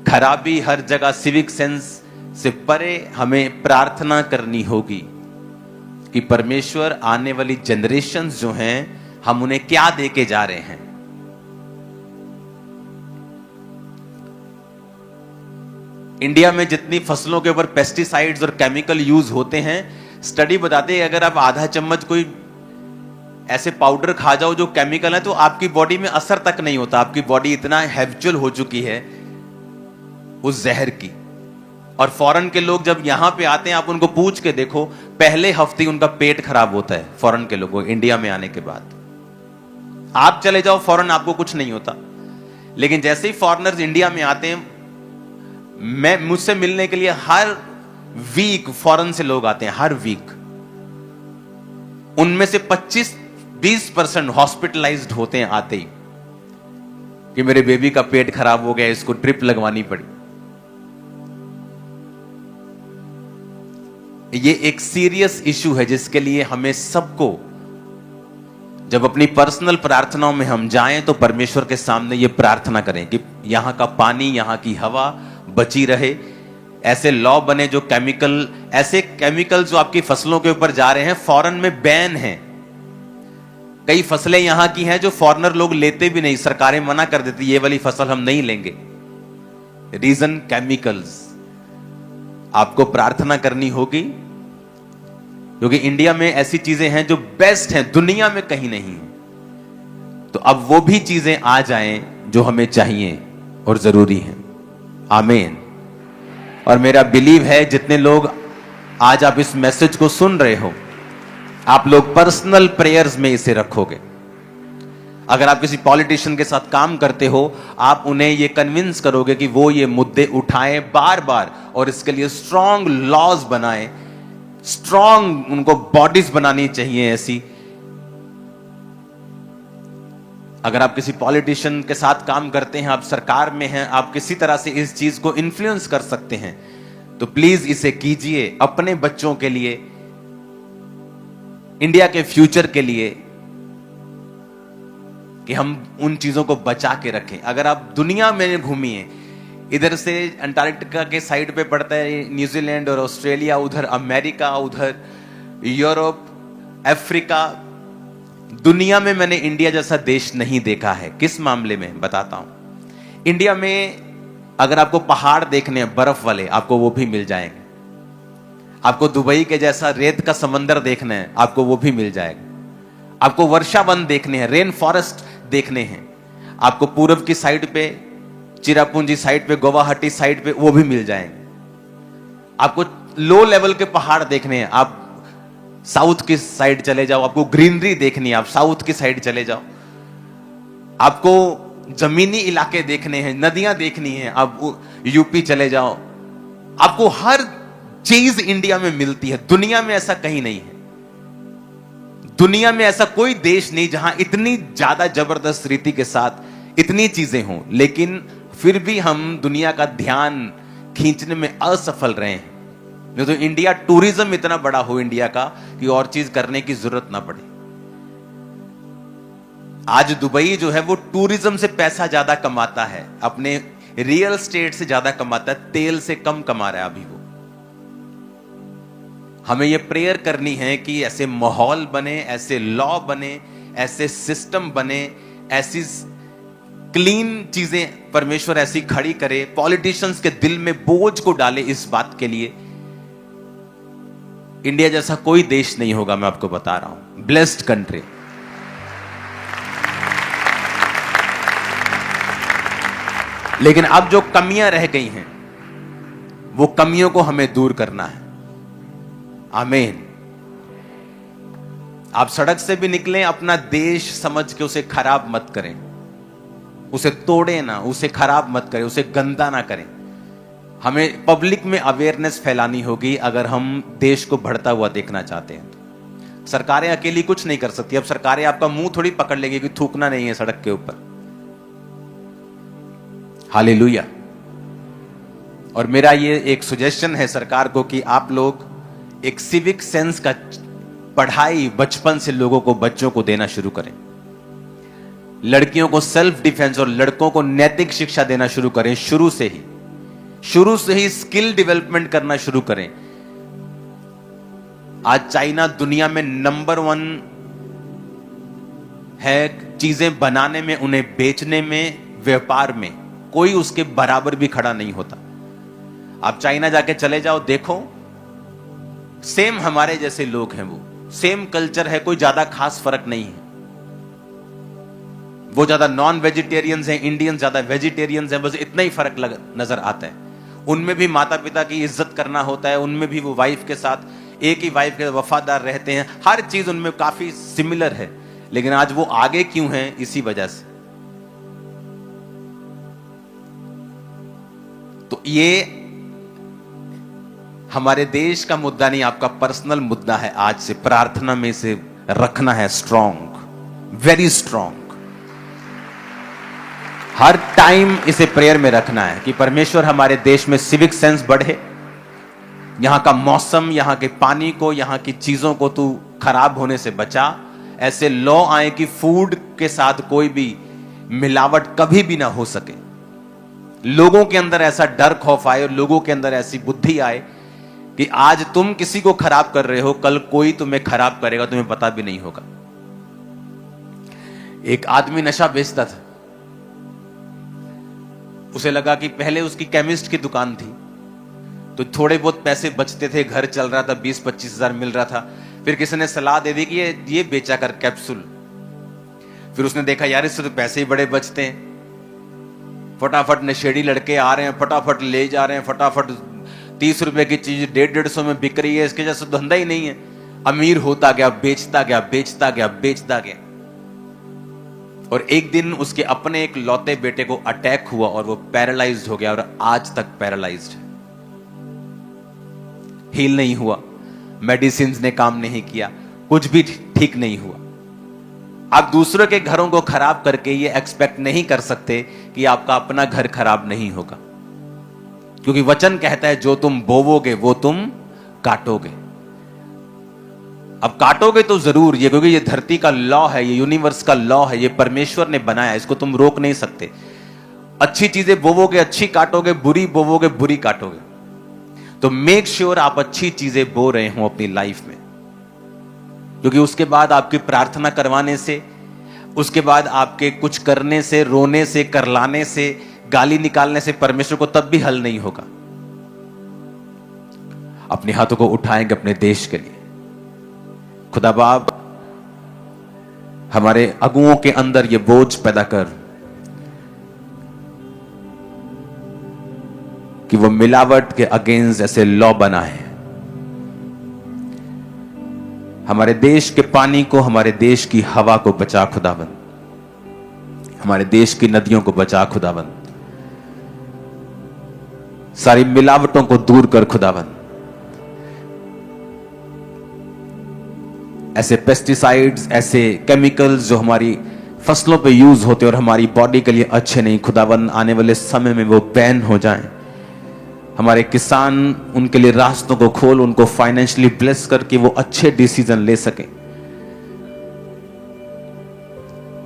खराबी, हर जगह सिविक सेंस से परे हमें प्रार्थना करनी होगी कि परमेश्वर आने वाली जनरेशन्स जो हैं, हम उन्हें क्या देके जा रहे हैं। इंडिया में जितनी फसलों के ऊपर पेस्टिसाइड्स और केमिकल यूज होते हैं, स्टडी बताते हैं अगर आप आधा चम्मच कोई ऐसे पाउडर खा जाओ जो केमिकल है तो आपकी बॉडी में असर तक नहीं होता। आपकी बॉडी इतना हैबिचुअल हो चुकी है उस जहर की। और फॉरेन के लोग जब यहां पे आते हैं, आप उनको पूछ के देखो, पहले हफ्ते उनका पेट खराब होता है फॉरेन के लोगों, इंडिया में आने के बाद। आप चले जाओ फॉरेन, आपको कुछ नहीं होता। लेकिन जैसे ही फॉरेनर्स इंडिया में आते हैं, मुझसे मिलने के लिए हर वीक फॉरेन से लोग आते हैं, हर वीक। उनमें से 25-20% हॉस्पिटलाइज्ड होते हैं आते ही कि मेरे बेबी का पेट खराब हो गया, इसको ड्रिप लगवानी पड़ी। ये एक सीरियस इशू है जिसके लिए हमें सबको, जब अपनी पर्सनल प्रार्थनाओं में हम जाएं तो परमेश्वर के सामने ये प्रार्थना करें कि यहां का पानी, यहां की हवा बची रहे। ऐसे लॉ बने जो ऐसे केमिकल जो आपकी फसलों के ऊपर जा रहे हैं, फॉरेन में बैन है। कई फसलें यहां की हैं जो फॉरेनर लोग लेते भी नहीं, सरकारें मना कर देती, ये वाली फसल हम नहीं लेंगे। Reason chemicals. आपको प्रार्थना करनी होगी क्योंकि इंडिया में ऐसी चीजें हैं जो बेस्ट हैं, दुनिया में कहीं नहीं है। तो अब वो भी चीजें आ जाएं जो हमें चाहिए और जरूरी हैं। आमीन। और मेरा बिलीव है जितने लोग आज आप इस मैसेज को सुन रहे हो, आप लोग पर्सनल प्रेयर्स में इसे रखोगे। अगर आप किसी पॉलिटिशियन के साथ काम करते हो, आप उन्हें ये कन्विंस करोगे कि वो ये मुद्दे उठाएं बार बार और इसके लिए स्ट्रॉन्ग लॉज बनाएं, स्ट्रॉन्ग उनको बॉडीज बनानी चाहिए ऐसी। अगर आप किसी पॉलिटिशियन के साथ काम करते हैं, आप सरकार में हैं, आप किसी तरह से इस चीज को इन्फ्लुएंस कर सकते हैं, तो प्लीज इसे कीजिए अपने बच्चों के लिए, इंडिया के फ्यूचर के लिए, कि हम उन चीजों को बचा के रखें। अगर आप दुनिया में घूमिए, इधर से अंटार्कटिका के साइड पे पड़ता है न्यूजीलैंड और ऑस्ट्रेलिया, उधर अमेरिका, उधर यूरोप, अफ्रीका, दुनिया में मैंने इंडिया जैसा देश नहीं देखा है। किस मामले में बताता हूं। इंडिया में अगर आपको पहाड़ देखने हैं बर्फ वाले, आपको वो भी मिल जाएंगे। आपको दुबई के जैसा रेत का समंदर देखना है, आपको वो भी मिल जाएगा। आपको वर्षा वन देखने हैं, रेन फॉरेस्ट देखने हैं, आपको पूर्व की साइड पे, चिरापुंजी साइड पे, गुवाहाटी साइड पे वो भी मिल जाएंगे। आपको लो लेवल के पहाड़ देखने हैं, आप साउथ की साइड चले जाओ, आपको ग्रीनरी देखनी है, आप साउथ की साइड चले जाओ। आपको जमीनी इलाके देखने हैं, नदियां देखनी है, आप यूपी चले जाओ। आपको हर चीज इंडिया में मिलती है, दुनिया में ऐसा कहीं नहीं है। दुनिया में ऐसा कोई देश नहीं जहां इतनी ज्यादा जबरदस्त रीति के साथ इतनी चीजें हों, लेकिन फिर भी हम दुनिया का ध्यान खींचने में असफल रहे हैं। नहीं तो इंडिया टूरिज्म इतना बड़ा हो इंडिया का कि और चीज करने की जरूरत ना पड़े। आज दुबई जो है वो टूरिज्म से पैसा ज्यादा कमाता है, अपने रियल स्टेट से ज्यादा कमाता है, तेल से कम कमा रहा है अभी वो। हमें ये प्रेयर करनी है कि ऐसे माहौल बने, ऐसे लॉ बने, ऐसे सिस्टम बने, ऐसी क्लीन चीजें परमेश्वर ऐसी खड़ी करे, पॉलिटिशियंस के दिल में बोझ को डाले इस बात के लिए। इंडिया जैसा कोई देश नहीं होगा, मैं आपको बता रहा हूं। Blessed country. लेकिन अब जो कमियां रह गई हैं, वो कमियों को हमें दूर करना है। आमीन। आप सड़क से भी निकलें, अपना देश समझ के उसे खराब मत करें, उसे तोड़े ना, उसे खराब मत करें, उसे गंदा ना करें। हमें पब्लिक में अवेयरनेस फैलानी होगी अगर हम देश को बढ़ता हुआ देखना चाहते हैं तो। सरकारें अकेली कुछ नहीं कर सकती। अब सरकारें आपका मुंह थोड़ी पकड़ लेंगी कि थूकना नहीं है सड़क के ऊपर। हालेलुया। और मेरा ये एक सुजेशन है सरकार को कि आप लोग एक सिविक सेंस का पढ़ाई बचपन से लोगों को, बच्चों को देना शुरू करें। लड़कियों को सेल्फ डिफेंस और लड़कों को नैतिक शिक्षा देना शुरू करें। शुरू से ही स्किल डेवलपमेंट करना शुरू करें। आज चाइना दुनिया में नंबर 1 है चीजें बनाने में, उन्हें बेचने में, व्यापार में। कोई उसके बराबर भी खड़ा नहीं होता। आप चाइना जाके चले जाओ, देखो सेम हमारे जैसे लोग हैं, वो सेम कल्चर है, कोई ज्यादा खास फर्क नहीं है। वो ज्यादा नॉन वेजिटेरियंस हैं, इंडियंस ज्यादा वेजिटेरियंस हैं, बस इतना ही फर्क नजर आता है। उनमें भी माता पिता की इज्जत करना होता है, उनमें भी वो वाइफ के साथ, एक ही वाइफ के वफादार रहते हैं। हर चीज उनमें काफी सिमिलर है। लेकिन आज वो आगे क्यों हैं? इसी वजह से। तो ये हमारे देश का मुद्दा नहीं, आपका पर्सनल मुद्दा है। आज से प्रार्थना में इसे रखना है स्ट्रॉन्ग, वेरी स्ट्रॉन्ग। हर टाइम इसे प्रेयर में रखना है कि परमेश्वर हमारे देश में सिविक सेंस बढ़े, यहां का मौसम, यहां के पानी को, यहां की चीजों को तू खराब होने से बचा। ऐसे लॉ आए कि फूड के साथ कोई भी मिलावट कभी भी ना हो सके। लोगों के अंदर ऐसा डर खौफ आए और लोगों के अंदर ऐसी बुद्धि आए कि आज तुम किसी को खराब कर रहे हो, कल कोई तुम्हें खराब करेगा, तुम्हें पता भी नहीं होगा। एक आदमी नशा बेचता था। उसे लगा कि पहले उसकी केमिस्ट की दुकान थी तो थोड़े बहुत पैसे बचते थे, घर चल रहा था, 20-25 हजार मिल रहा था। फिर किसी ने सलाह दे दी कि ये बेचा कर कैप्सूल। फिर उसने देखा यार इससे तो पैसे ही बड़े बचते हैं। फटाफट नशेड़ी लड़के आ रहे हैं, फटाफट ले जा रहे हैं, फटाफट 30 रुपए की चीज 150-150 में बिक रही है, इसके जैसा धंधा ही नहीं है। अमीर होता गया, बेचता गया, बेचता गया, बेचता गया। और एक दिन उसके अपने एक लौते बेटे को अटैक हुआ और वो पैरालाइज्ड हो गया और आज तक पैरालाइज्ड है। हील नहीं हुआ, मेडिसिन ने काम नहीं किया, कुछ भी ठीक नहीं हुआ। आप दूसरों के घरों को खराब करके ये एक्सपेक्ट नहीं कर सकते कि आपका अपना घर खराब नहीं होगा, क्योंकि वचन कहता है जो तुम बोवोगे वो तुम काटोगे। अब काटोगे तो जरूर ये, क्योंकि ये धरती का लॉ है, ये यूनिवर्स का लॉ है, ये परमेश्वर ने बनाया, इसको तुम रोक नहीं सकते। अच्छी चीजें बोवोगे अच्छी काटोगे, बुरी बोवोगे बुरी काटोगे। तो मेक श्योर आप अच्छी चीजें बो रहे हो अपनी लाइफ में, क्योंकि उसके बाद आपकी प्रार्थना करवाने से, उसके बाद आपके कुछ करने से, रोने से, करलाने से, गाली निकालने से परमेश्वर को तब भी हल नहीं होगा। अपने हाथों को उठाएंगे अपने देश के लिए। खुदा बाप, हमारे अगुओं के अंदर ये बोझ पैदा कर कि वो मिलावट के अगेंस्ट ऐसे लॉ बनाए। हमारे देश के पानी को, हमारे देश की हवा को बचा खुदाबंद, हमारे देश की नदियों को बचा खुदाबंद, सारी मिलावटों को दूर कर खुदाबंद। ऐसे पेस्टिसाइड्स, ऐसे केमिकल्स जो हमारी फसलों पे यूज होते और हमारी बॉडी के लिए अच्छे नहीं, खुदाबंद आने वाले समय में वो बैन हो जाएं। हमारे किसान, उनके लिए रास्तों को खोल, उनको फाइनेंशियली ब्लेस करके वो अच्छे डिसीजन ले सकें।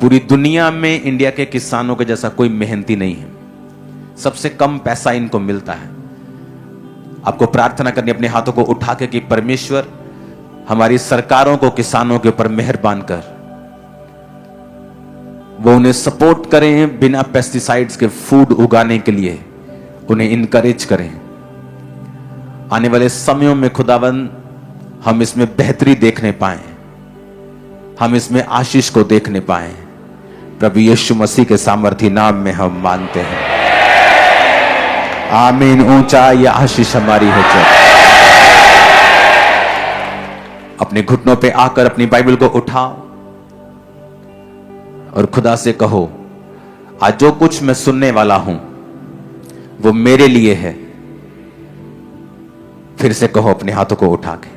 पूरी दुनिया में इंडिया के किसानों के जैसा कोई मेहनती नहीं है, सबसे कम पैसा इनको मिलता है। आपको प्रार्थना करनी अपने हाथों को उठा के कि परमेश्वर हमारी सरकारों को किसानों के ऊपर मेहरबान कर, वो उन्हें सपोर्ट करें, बिना पेस्टिसाइड्स के फूड उगाने के लिए उन्हें इनकरेज करें। आने वाले समयों में खुदावंद हम इसमें बेहतरी देखने पाए, हम इसमें आशीष को देखने पाए। प्रभु यीशु मसीह के सामर्थी नाम में हम मानते हैं, आमीन। ऊंचा यह आशीष हमारी हो जाए। अपने घुटनों पे आकर अपनी बाइबल को उठाओ और खुदा से कहो, आज जो कुछ मैं सुनने वाला हूं वो मेरे लिए है। फिर से कहो अपने हाथों को उठा के,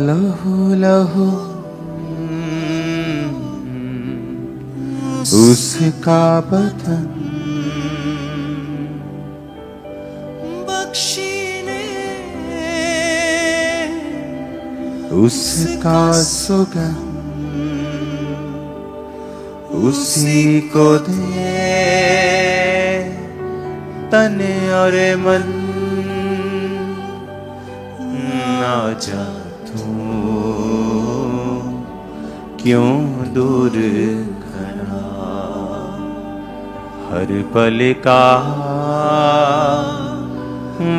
लहू लहू उसका बदन बख्शीने, उसका सुगंध उसी को दे तन और मन। ना जा तू क्यों दूर खड़ा, हर पल का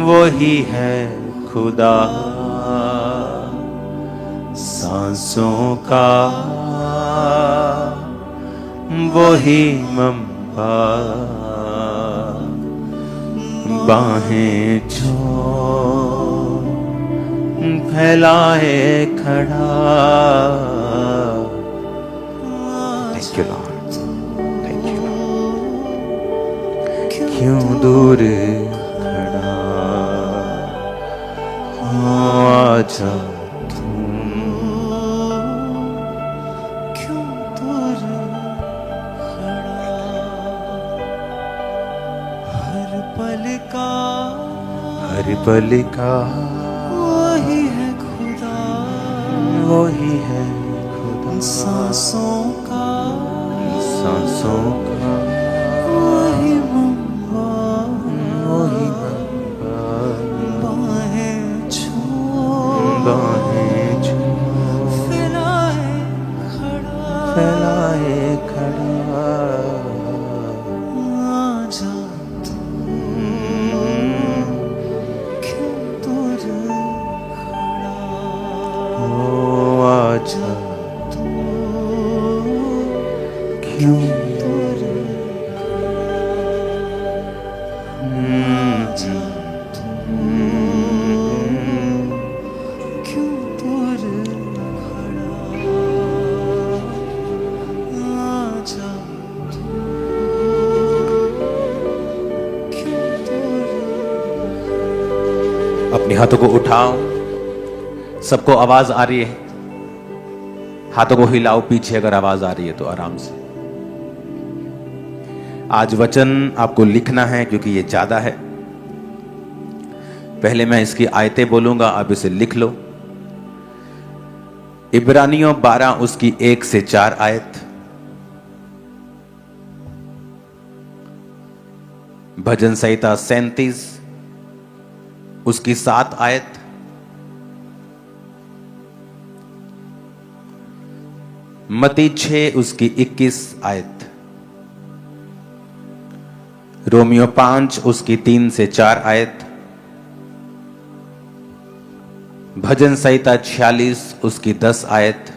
वही है खुदा, सांसों का वही मंबा, बाहें जो फैलाए खड़ा। Thank you Lord, thank you Lord. क्यों दूर खड़ा, आजा हर पल का वही है खुदा, वही है खुदा, सांसों का वही मंबा, वही मंबा, बाहें छू फैलाए खड़ा, आजा क्यों अपने हाथों को उठाओ। सबको आवाज आ रही है? हाथों को हिलाओ पीछे अगर आवाज आ रही है तो आराम से। आज वचन आपको लिखना है क्योंकि ये ज्यादा है। पहले मैं इसकी आयतें बोलूंगा, आप इसे लिख लो। इब्रानियों 12 उसकी 1 से 4 आयत, भजन संहिता 37 उसकी 7 आयत, मत्ती 6 उसकी 21 आयत, रोमियो 5 उसकी 3 से 4 आयत, भजन संहिता 46 उसकी 10 आयत,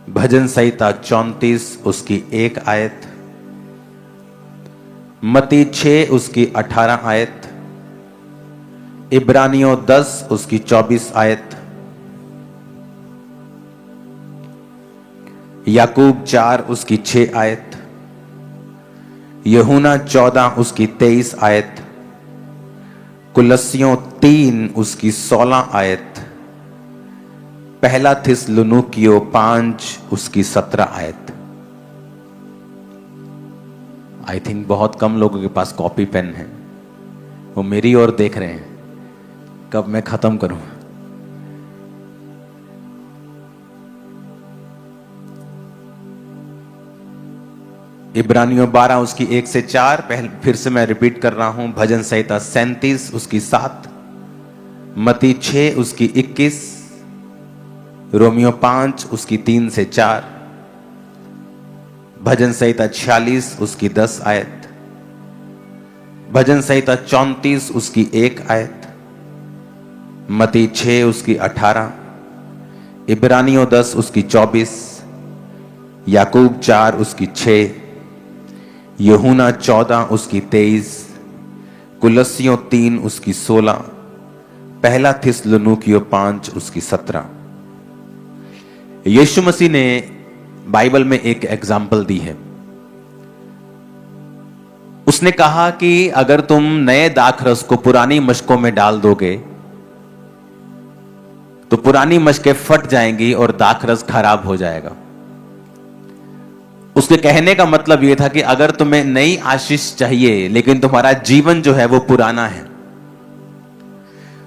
भजन संहिता 34 उसकी 1 आयत, मत्ती 6 उसकी 18 आयत, इब्रानियों 10 उसकी 24 आयत, याकूब 4 उसकी 6 आयत, यूहन्ना 14 उसकी 23 आयत, कुलस्सियों 3 उसकी 16 आयत, पहला थिस्सलुनीकियों 5 उसकी 17 आयत। आई थिंक बहुत कम लोगों के पास कॉपी पेन है, वो मेरी ओर देख रहे हैं कब मैं खत्म करूं। इब्रानियों 12 उसकी 1 से 4, फिर से मैं रिपीट कर रहा हूं। भजन संहिता 37 उसकी 7, मत्ती 6 उसकी 21, रोमियो 5 उसकी 3 से 4, भजन संहिता 46 उसकी 10 आयत, भजन संहिता 34 उसकी 1 आयत, मत्ती 6 उसकी 18, इब्रानियों 10 उसकी 24, याकूब 4 उसकी 6, यूहन्ना 14 उसकी 23, कुलस्सियों 3 उसकी 16, पहला थिस्सलुनीकियों 5 उसकी 17। यीशु मसीह ने बाइबल में एक एग्जाम्पल दी है। उसने कहा कि अगर तुम नए दाखरस को पुरानी मशकों में डाल दोगे तो पुरानी मशकें फट जाएंगी और दाखरस खराब हो जाएगा। उसके कहने का मतलब यह था कि अगर तुम्हें नई आशीष चाहिए लेकिन तुम्हारा जीवन जो है वो पुराना है,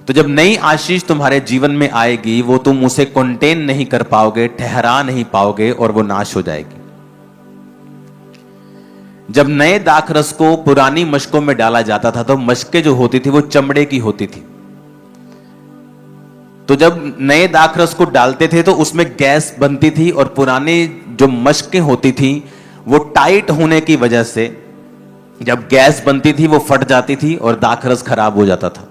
तो जब नई आशीष तुम्हारे जीवन में आएगी वो तुम उसे कंटेन नहीं कर पाओगे, ठहरा नहीं पाओगे और वो नाश हो जाएगी। जब नए दाखरस को पुरानी मशकों में डाला जाता था तो मशकें जो होती थी वो चमड़े की होती थी। तो जब नए दाखरस को डालते थे तो उसमें गैस बनती थी और पुरानी जो मशकें होती थी वो टाइट होने की वजह से जब गैस बनती थी वो फट जाती थी और दाखरस खराब हो जाता था।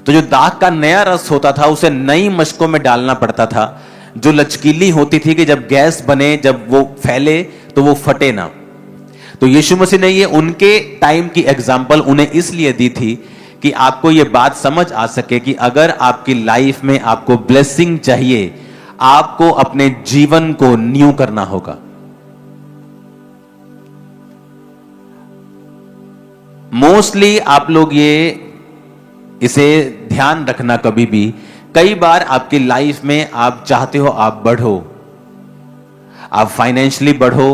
तो जो दाख का नया रस होता था उसे नई मशकों में डालना पड़ता था, जो लचकीली होती थी कि जब गैस बने, जब वो फैले तो वो फटे ना। तो यीशु मसीह ने ये उनके टाइम की एग्जाम्पल उन्हें इसलिए दी थी कि आपको ये बात समझ आ सके कि अगर आपकी लाइफ में आपको ब्लेसिंग चाहिए, आपको अपने जीवन को न्यू करना होगा। मोस्टली आप लोग इसे ध्यान रखना कभी भी, कई बार आपकी लाइफ में आप चाहते हो आप बढ़ो, आप फाइनेंशियली बढ़ो,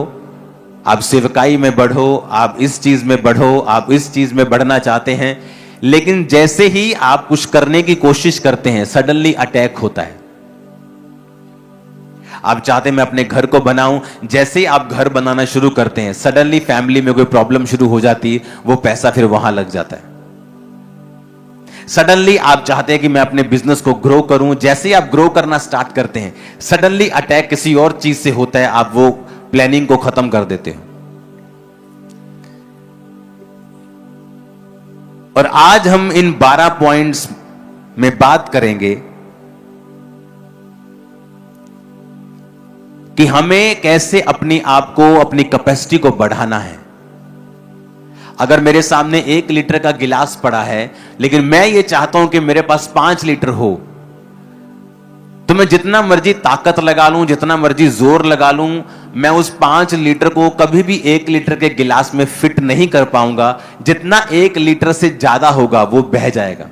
आप सेवकाई में बढ़ो, आप इस चीज में बढ़ो, आप इस चीज में बढ़ना चाहते हैं, लेकिन जैसे ही आप कुछ करने की कोशिश करते हैं सडनली अटैक होता है। आप चाहते हैं मैं अपने घर को बनाऊं, जैसे ही आप घर बनाना शुरू करते हैं सडनली फैमिली में कोई प्रॉब्लम शुरू हो जाती है, वो पैसा फिर वहां लग जाता है। सडनली आप चाहते हैं कि मैं अपने बिजनेस को ग्रो करूं, जैसे ही आप ग्रो करना स्टार्ट करते हैं सडनली अटैक किसी और चीज से होता है, आप वो प्लानिंग को खत्म कर देते हो। और आज हम इन 12 पॉइंट्स में बात करेंगे कि हमें कैसे अपनी आप को, अपनी कैपेसिटी को बढ़ाना है। अगर मेरे सामने 1 लीटर का गिलास पड़ा है लेकिन मैं ये चाहता हूं कि मेरे पास 5 लीटर हो, तो मैं जितना मर्जी ताकत लगा लूं, जितना मर्जी जोर लगा लूं, मैं उस 5 लीटर को कभी भी 1 लीटर के गिलास में फिट नहीं कर पाऊंगा। जितना 1 लीटर से ज्यादा होगा वो बह जाएगा।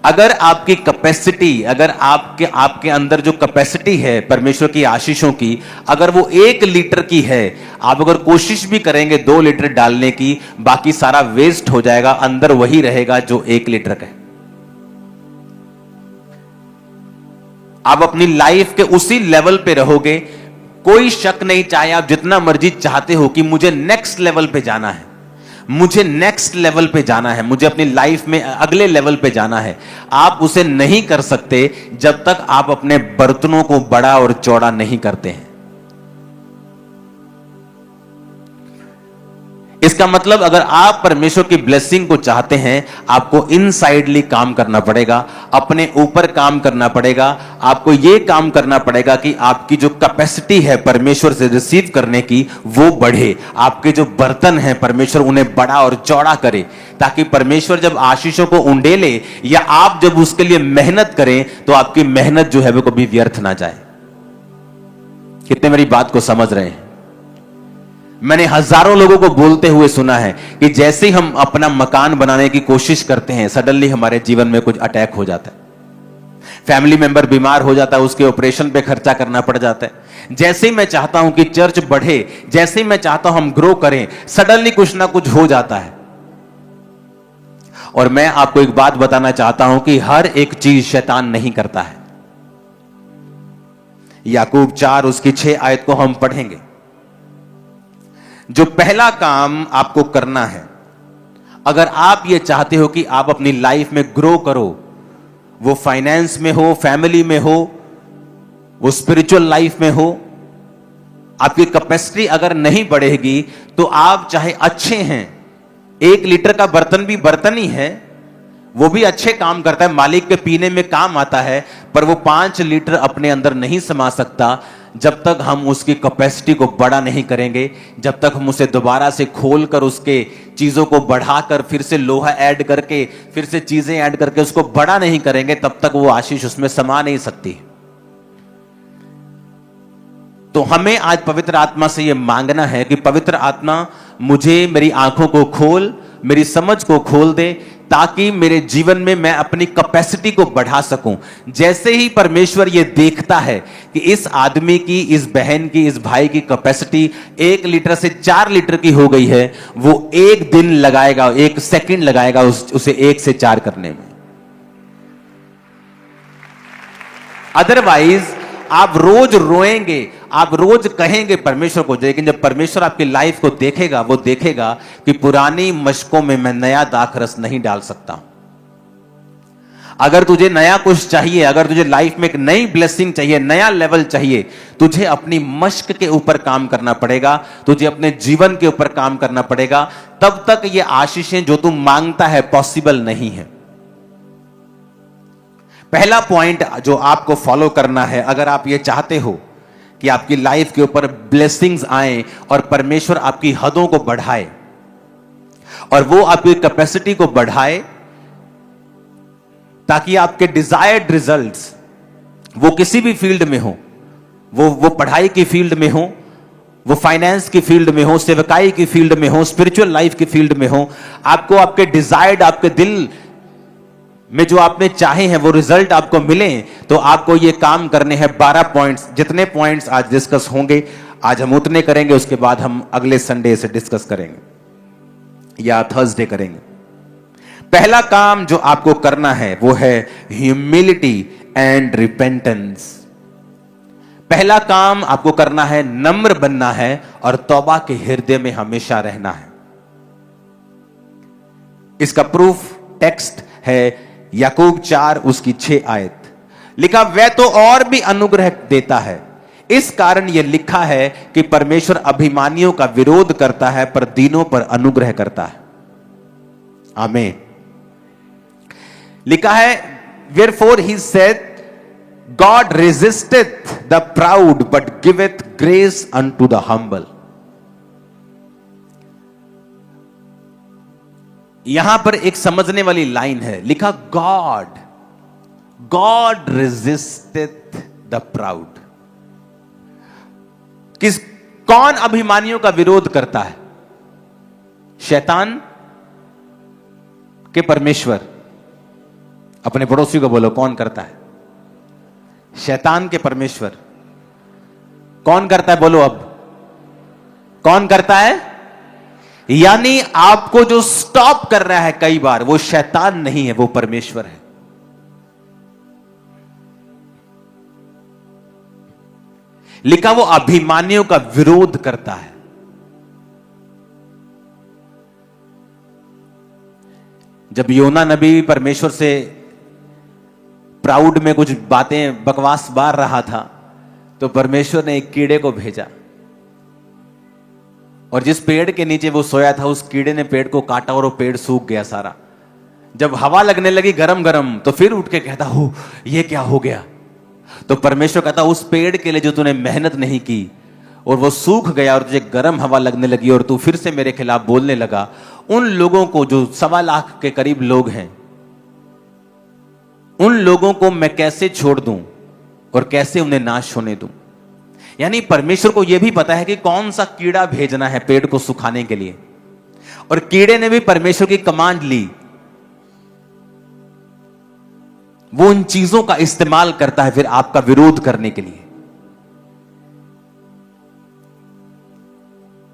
अगर आपकी कैपेसिटी, अगर आपके अंदर जो कैपेसिटी है परमेश्वर की आशीषों की, अगर वो 1 लीटर की है, आप अगर कोशिश भी करेंगे 2 लीटर डालने की, बाकी सारा वेस्ट हो जाएगा, अंदर वही रहेगा जो 1 लीटर का है। आप अपनी लाइफ के उसी लेवल पे रहोगे, कोई शक नहीं, चाहे आप जितना मर्जी चाहते हो कि मुझे नेक्स्ट लेवल पे जाना है, मुझे नेक्स्ट लेवल पे जाना है, मुझे अपनी लाइफ में अगले लेवल पे जाना है, आप उसे नहीं कर सकते जब तक आप अपने बर्तनों को बड़ा और चौड़ा नहीं करते हैं। इसका मतलब अगर आप परमेश्वर की ब्लेसिंग को चाहते हैं, आपको इनसाइडली काम करना पड़ेगा, अपने ऊपर काम करना पड़ेगा, आपको यह काम करना पड़ेगा कि आपकी जो कैपेसिटी है परमेश्वर से रिसीव करने की वो बढ़े, आपके जो बर्तन हैं परमेश्वर उन्हें बड़ा और चौड़ा करे, ताकि परमेश्वर जब आशीषों को उंडेले या आप जब उसके लिए मेहनत करें तो आपकी मेहनत जो है वो कभी व्यर्थ ना जाए। कितने मेरी बात को समझ रहे हैं? मैंने हजारों लोगों को बोलते हुए सुना है कि जैसे ही हम अपना मकान बनाने की कोशिश करते हैं, सडनली हमारे जीवन में कुछ अटैक हो जाता है, फैमिली मेंबर बीमार हो जाता है, उसके ऑपरेशन पे खर्चा करना पड़ जाता है। जैसे ही मैं चाहता हूं कि चर्च बढ़े, जैसे ही मैं चाहता हूं हम ग्रो करें, सडनली कुछ ना कुछ हो जाता है। और मैं आपको एक बात बताना चाहता हूं कि हर एक चीज शैतान नहीं करता है। याकूब 4 उसकी 6 आयत को हम पढ़ेंगे। जो पहला काम आपको करना है, अगर आप ये चाहते हो कि आप अपनी लाइफ में ग्रो करो, वो फाइनेंस में हो, फैमिली में हो, वो स्पिरिचुअल लाइफ में हो, आपकी कैपेसिटी अगर नहीं बढ़ेगी तो आप चाहे अच्छे हैं, 1 लीटर का बर्तन भी बर्तन ही है, वो भी अच्छे काम करता है, मालिक के पीने में काम आता है, पर वो 5 लीटर अपने अंदर नहीं समा सकता जब तक हम उसकी कैपेसिटी को बड़ा नहीं करेंगे, जब तक हम उसे दोबारा से खोलकर उसके चीजों को बढ़ाकर फिर से लोहा ऐड करके फिर से चीजें ऐड करके उसको बड़ा नहीं करेंगे, तब तक वो आशीष उसमें समा नहीं सकती। तो हमें आज पवित्र आत्मा से यह मांगना है कि पवित्र आत्मा मुझे मेरी आंखों को खोल, मेरी समझ को खोल दे, ताकि मेरे जीवन में मैं अपनी कैपेसिटी को बढ़ा सकूं। जैसे ही परमेश्वर ये देखता है कि इस आदमी की, इस बहन की, इस भाई की कैपेसिटी 1 लीटर से 4 लीटर की हो गई है, वो 1 दिन लगाएगा, 1 सेकंड लगाएगा उसे 1 से 4 करने में। अदरवाइज आप रोज रोएंगे, आप रोज कहेंगे परमेश्वर को, लेकिन जब परमेश्वर आपकी लाइफ को देखेगा, वो देखेगा कि पुरानी मशकों में मैं नया दाखरस नहीं डाल सकता। अगर तुझे नया कुछ चाहिए, अगर तुझे लाइफ में एक नई ब्लेसिंग चाहिए, नया लेवल चाहिए, तुझे अपनी मशक के ऊपर काम करना पड़ेगा, तुझे अपने जीवन के ऊपर काम करना पड़ेगा, तब तक ये आशीषें जो तू मांगता है पॉसिबल नहीं है। पहला पॉइंट जो आपको फॉलो करना है, अगर आप ये चाहते हो कि आपकी लाइफ के ऊपर ब्लेसिंग्स आए और परमेश्वर आपकी हदों को बढ़ाए और वो आपकी कैपेसिटी को बढ़ाए, ताकि आपके डिजायर्ड रिजल्ट्स वो किसी भी फील्ड में हो, वो पढ़ाई की फील्ड में हो, वो फाइनेंस की फील्ड में हो, सेवकाई की फील्ड में हो, स्पिरिचुअल लाइफ की फील्ड में हो, आपको आपके डिजायर्ड, आपके दिल में जो आपने चाहे हैं वो रिजल्ट आपको मिले, तो आपको ये काम करने हैं। 12 पॉइंट्स, जितने पॉइंट्स आज डिस्कस होंगे, आज हम उतने करेंगे, उसके बाद हम अगले संडे से डिस्कस करेंगे या थर्सडे करेंगे। पहला काम जो आपको करना है वो है ह्यूमिलिटी एंड रिपेंटेंस। पहला काम आपको करना है, नम्र बनना है और तौबा के हृदय में हमेशा रहना है। इसका प्रूफ टेक्स्ट है याकूब 4 उसकी 6 आयत। लिखा, वह तो और भी अनुग्रह देता है, इस कारण यह लिखा है कि परमेश्वर अभिमानियों का विरोध करता है पर दीनों पर अनुग्रह करता है। आमीन। लिखा है, wherefore he said, God resisteth the proud but giveth grace unto the humble। यहां पर एक समझने वाली लाइन है, लिखा गॉड रेजिस्टेथ द प्राउड। कौन अभिमानियों का विरोध करता है? शैतान के परमेश्वर? अपने पड़ोसी को बोलो, कौन करता है? शैतान के परमेश्वर। कौन करता है? बोलो अब, कौन करता है? यानी आपको जो स्टॉप कर रहा है कई बार, वो शैतान नहीं है, वो परमेश्वर है। लिखा वो अभिमानियों का विरोध करता है। जब योना नबी परमेश्वर से प्राउड में कुछ बातें बकवास बार रहा था, तो परमेश्वर ने एक कीड़े को भेजा, और जिस पेड़ के नीचे वो सोया था उस कीड़े ने पेड़ को काटा और वो पेड़ सूख गया सारा। जब हवा लगने लगी गरम गरम, तो फिर उठ के कहता, हो ये क्या हो गया? तो परमेश्वर कहता, उस पेड़ के लिए जो तूने मेहनत नहीं की और वो सूख गया और तुझे गर्म हवा लगने लगी और तू फिर से मेरे खिलाफ बोलने लगा, उन लोगों को जो 1.25 लाख के करीब लोग हैं, उन लोगों को मैं कैसे छोड़ दूं और कैसे उन्हें नाश होने दूं? यानी परमेश्वर को यह भी पता है कि कौन सा कीड़ा भेजना है पेड़ को सुखाने के लिए, और कीड़े ने भी परमेश्वर की कमांड ली। वो उन चीजों का इस्तेमाल करता है फिर आपका विरोध करने के लिए।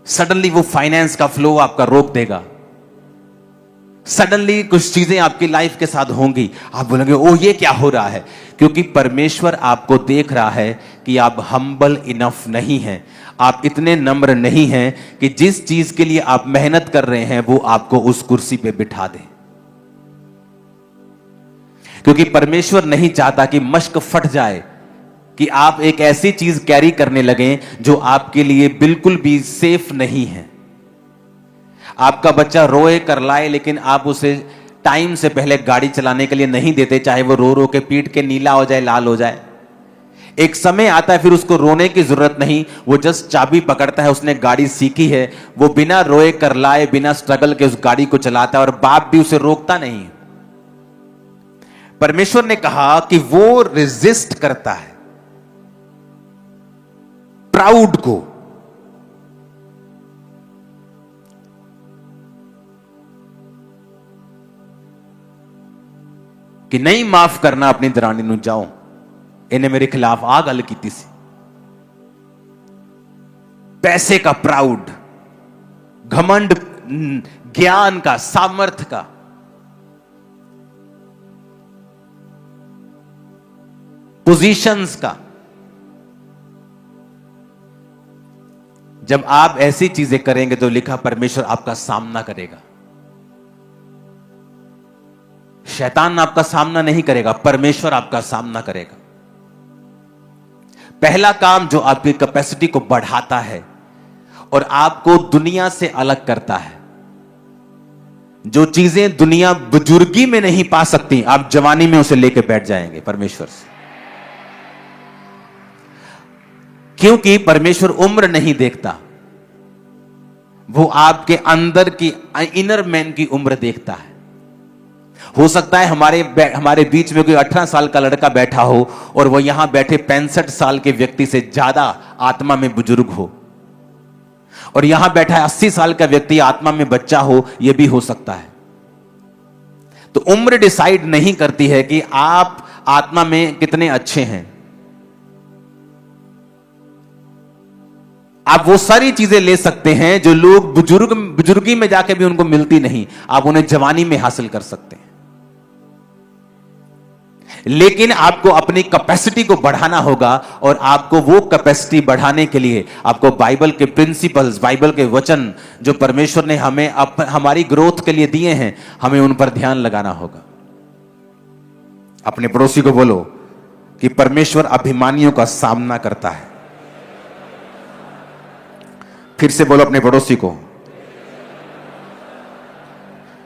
सडनली वो फाइनेंस का फ्लो आपका रोक देगा, सडनली कुछ चीजें आपकी लाइफ के साथ होंगी, आप बोलेंगे ओ ये क्या हो रहा है? क्योंकि परमेश्वर आपको देख रहा है कि आप हम्बल इनफ नहीं हैं, आप इतने नम्र नहीं हैं कि जिस चीज के लिए आप मेहनत कर रहे हैं वो आपको उस कुर्सी पे बिठा दे। क्योंकि परमेश्वर नहीं चाहता कि मश्क फट जाए, कि आप एक ऐसी चीज कैरी करने लगें जो आपके लिए बिल्कुल भी सेफ नहीं है। आपका बच्चा रोए करलाए, लेकिन आप उसे टाइम से पहले गाड़ी चलाने के लिए नहीं देते, चाहे वो रो रो के पीट के नीला हो जाए, लाल हो जाए। एक समय आता है फिर उसको रोने की जरूरत नहीं, वो जस्ट चाबी पकड़ता है, उसने गाड़ी सीखी है, वो बिना रोए करलाए, बिना स्ट्रगल के उस गाड़ी को चलाता है, और बाप भी उसे रोकता नहीं। परमेश्वर ने कहा कि वो रेजिस्ट करता है प्राउड को। कि नहीं माफ करना अपनी दरानी नूं, जाओ इन्हें मेरे खिलाफ आ गल कीती सी। पैसे का प्राउड, घमंड, ज्ञान का, सामर्थ्य का, पोजीशंस का। जब आप ऐसी चीजें करेंगे तो लिखा परमेश्वर आपका सामना करेगा। शैतान आपका सामना नहीं करेगा, परमेश्वर आपका सामना करेगा। पहला काम जो आपकी कैपेसिटी को बढ़ाता है और आपको दुनिया से अलग करता है, जो चीजें दुनिया बुजुर्गी में नहीं पा सकती, आप जवानी में उसे लेके बैठ जाएंगे परमेश्वर से। क्योंकि परमेश्वर उम्र नहीं देखता, वो आपके अंदर की, इनर मैन की उम्र देखता है। हो सकता है हमारे बीच में कोई 18 साल का लड़का बैठा हो और वो यहां बैठे 65 साल के व्यक्ति से ज्यादा आत्मा में बुजुर्ग हो, और यहां बैठा है 80 साल का व्यक्ति आत्मा में बच्चा हो, यह भी हो सकता है। तो उम्र डिसाइड नहीं करती है कि आप आत्मा में कितने अच्छे हैं। आप वो सारी चीजें ले सकते हैं जो लोग बुजुर्गी में जाके भी उनको मिलती नहीं, आप उन्हें जवानी में हासिल कर सकते हैं। लेकिन आपको अपनी कैपेसिटी को बढ़ाना होगा, और आपको वो कैपेसिटी बढ़ाने के लिए आपको बाइबल के प्रिंसिपल्स, बाइबल के वचन जो परमेश्वर ने हमें हमारी ग्रोथ के लिए दिए हैं, हमें उन पर ध्यान लगाना होगा। अपने पड़ोसी को बोलो कि परमेश्वर अभिमानियों का सामना करता है। फिर से बोलो अपने पड़ोसी को,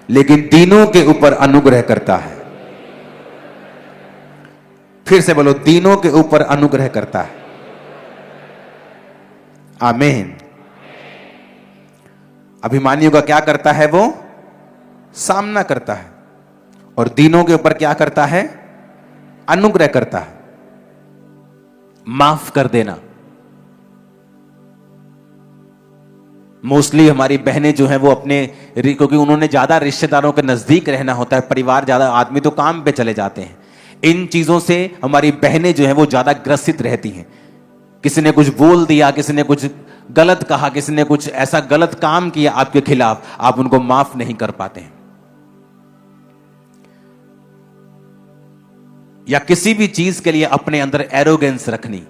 लेकिन दीनों के ऊपर अनुग्रह करता है। फिर से बोलो, दीनों के ऊपर अनुग्रह करता है। आमीन। अभिमानियों का क्या करता है? वो सामना करता है। और दीनों के ऊपर क्या करता है? अनुग्रह करता है, माफ कर देना। मोस्टली हमारी बहनें जो हैं वो अपने, क्योंकि उन्होंने ज्यादा रिश्तेदारों के नजदीक रहना होता है, परिवार ज्यादा, आदमी तो काम पे चले जाते हैं। इन चीजों से हमारी बहनें जो हैं वो ज्यादा ग्रसित रहती हैं। किसी ने कुछ बोल दिया, किसी ने कुछ गलत कहा, किसी ने कुछ ऐसा गलत काम किया आपके खिलाफ, आप उनको माफ नहीं कर पाते हैं। या किसी भी चीज के लिए अपने अंदर एरोगेंस रखनी,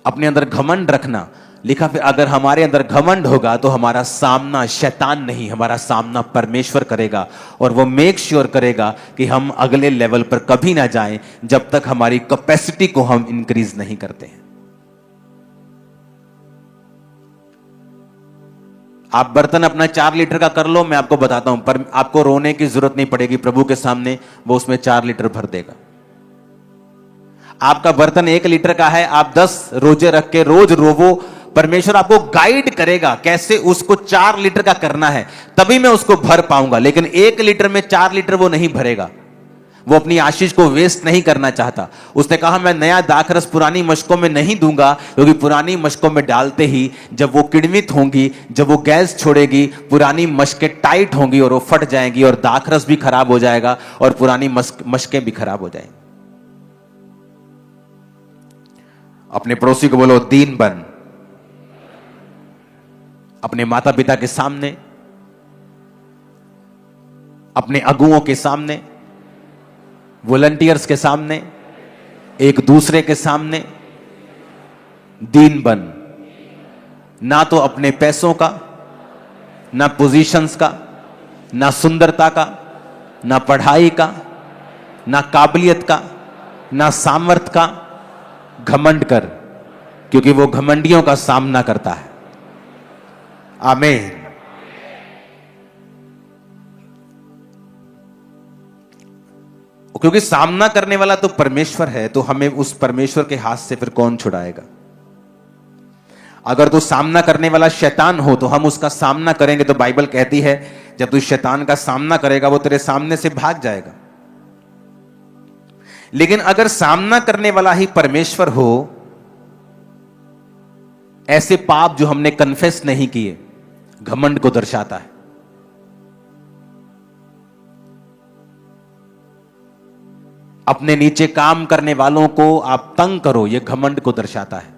अपने अंदर घमंड रखना। लिखा फिर अगर हमारे अंदर घमंड होगा तो हमारा सामना शैतान नहीं, हमारा सामना परमेश्वर करेगा, और वो मेक श्योर करेगा कि हम अगले लेवल पर कभी ना जाएं जब तक हमारी कैपेसिटी को हम इंक्रीज नहीं करते हैं। आप बर्तन अपना 4 लीटर का कर लो, मैं आपको बताता हूं, पर आपको रोने की जरूरत नहीं पड़ेगी। प्रभु के सामने वो उसमें 4 लीटर भर देगा। आपका बर्तन 1 लीटर का है, आप 10 रोजे रख के रोज रोवो, परमेश्वर आपको गाइड करेगा कैसे उसको 4 लीटर का करना है, तभी मैं उसको भर पाऊंगा। लेकिन 1 लीटर में 4 लीटर वो नहीं भरेगा। वो अपनी आशीष को वेस्ट नहीं करना चाहता। उसने कहा मैं नया दाखरस पुरानी मशकों में नहीं दूंगा, क्योंकि पुरानी मशकों में डालते ही जब वो किण्वित होंगी, जब वो गैस छोड़ेगी, पुरानी मशकें टाइट होंगी और वो फट जाएंगी, और दाखरस भी खराब हो जाएगा और पुरानी मशकें भी खराब हो जाएंगी। अपने पड़ोसी को बोलो दीन बन। अपने माता पिता के सामने, अपने अगुओं के सामने, वॉलंटियर्स के सामने, एक दूसरे के सामने दीन बन। ना तो अपने पैसों का, ना पोजीशंस का, ना सुंदरता का, ना पढ़ाई का, ना काबिलियत का, ना सामर्थ का घमंड कर, क्योंकि वो घमंडियों का सामना करता है। आमीन। क्योंकि सामना करने वाला तो परमेश्वर है, तो हमें उस परमेश्वर के हाथ से फिर कौन छुड़ाएगा। अगर तो सामना करने वाला शैतान हो तो हम उसका सामना करेंगे, तो बाइबल कहती है जब तू शैतान का सामना करेगा वो तेरे सामने से भाग जाएगा। लेकिन अगर सामना करने वाला ही परमेश्वर हो, ऐसे पाप जो हमने कन्फेस नहीं किए घमंड को दर्शाता है। अपने नीचे काम करने वालों को आप तंग करो, यह घमंड को दर्शाता है।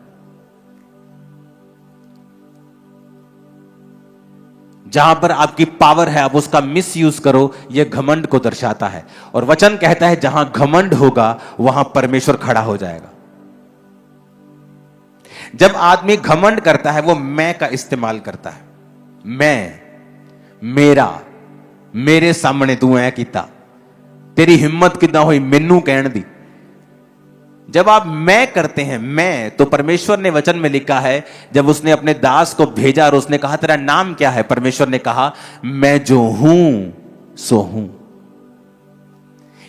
जहां पर आपकी पावर है आप उसका मिस यूज करो, यह घमंड को दर्शाता है। और वचन कहता है जहां घमंड होगा वहां परमेश्वर खड़ा हो जाएगा। जब आदमी घमंड करता है वो मैं का इस्तेमाल करता है। मैं, मेरा, मेरे सामने तू ऐ कीता, तेरी हिम्मत कितना हुई मैनू कहण दी। जब आप मैं करते हैं, मैं, तो परमेश्वर ने वचन में लिखा है जब उसने अपने दास को भेजा और उसने कहा तेरा नाम क्या है, परमेश्वर ने कहा मैं जो हूं सो हूं।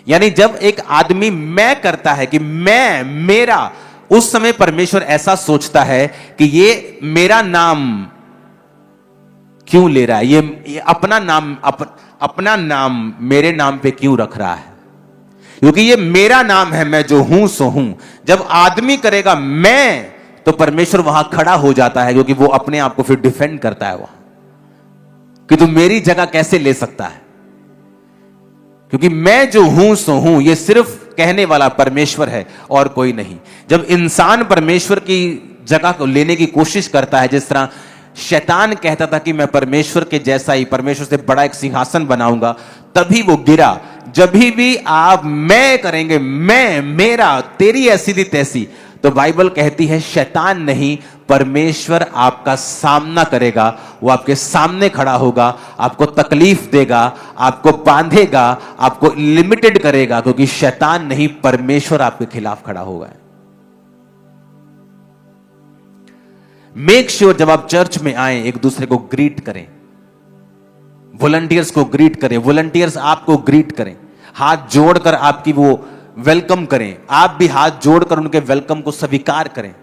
यानी जब एक आदमी मैं करता है कि मैं, मेरा, उस समय परमेश्वर ऐसा सोचता है कि ये मेरा नाम क्यों ले रहा है, ये अपना नाम मेरे नाम पे क्यों रख रहा है, क्योंकि ये मेरा नाम है, मैं जो हूं सो हूं। जब आदमी करेगा मैं, तो परमेश्वर वहां खड़ा हो जाता है, क्योंकि वो अपने आप को फिर डिफेंड करता है वहां कि तू मेरी जगह कैसे ले सकता है। क्योंकि मैं जो हूं सो हूं, ये सिर्फ कहने वाला परमेश्वर है और कोई नहीं। जब इंसान परमेश्वर की जगह को लेने की कोशिश करता है, जिस तरह शैतान कहता था कि मैं परमेश्वर के जैसा ही, परमेश्वर से बड़ा एक सिंहासन बनाऊंगा, तभी वो गिरा। जब भी आप मैं करेंगे, मैं, मेरा, तेरी ऐसी थी तैसी, तो बाइबल कहती है शैतान नहीं, परमेश्वर आपका सामना करेगा। वो आपके सामने खड़ा होगा, आपको तकलीफ देगा, आपको बांधेगा, आपको लिमिटेड करेगा, क्योंकि शैतान नहीं, परमेश्वर आपके खिलाफ खड़ा होगा। मेक श्योर जब आप चर्च में आए एक दूसरे को ग्रीट करें, वॉलंटियर्स को ग्रीट करें, वॉलंटियर्स आपको ग्रीट करें, हाथ जोड़कर आपकी वो वेलकम करें, आप भी हाथ जोड़कर उनके वेलकम को स्वीकार करें।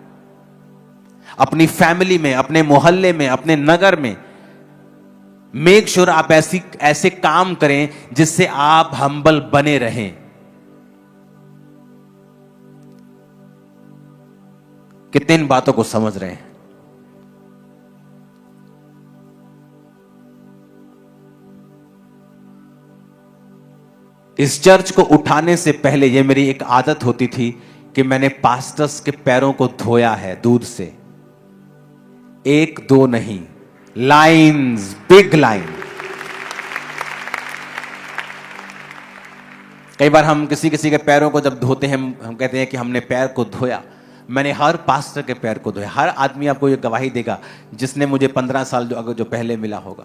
अपनी फैमिली में, अपने मोहल्ले में, अपने नगर में मेक श्योर आप ऐसे काम करें जिससे आप हम्बल बने रहें। कितने इन बातों को समझ रहे हैं? इस चर्च को उठाने से पहले यह मेरी एक आदत होती थी कि मैंने पास्टर्स के पैरों को धोया है दूध से। 1-2 नहीं, लाइन्स, बिग लाइन। कई बार हम किसी के पैरों को जब धोते हैं, हम कहते हैं कि हमने पैर को धोया। मैंने हर पास्टर के पैर को धोया। हर आदमी आपको ये गवाही देगा जिसने मुझे 15 साल जो पहले मिला होगा।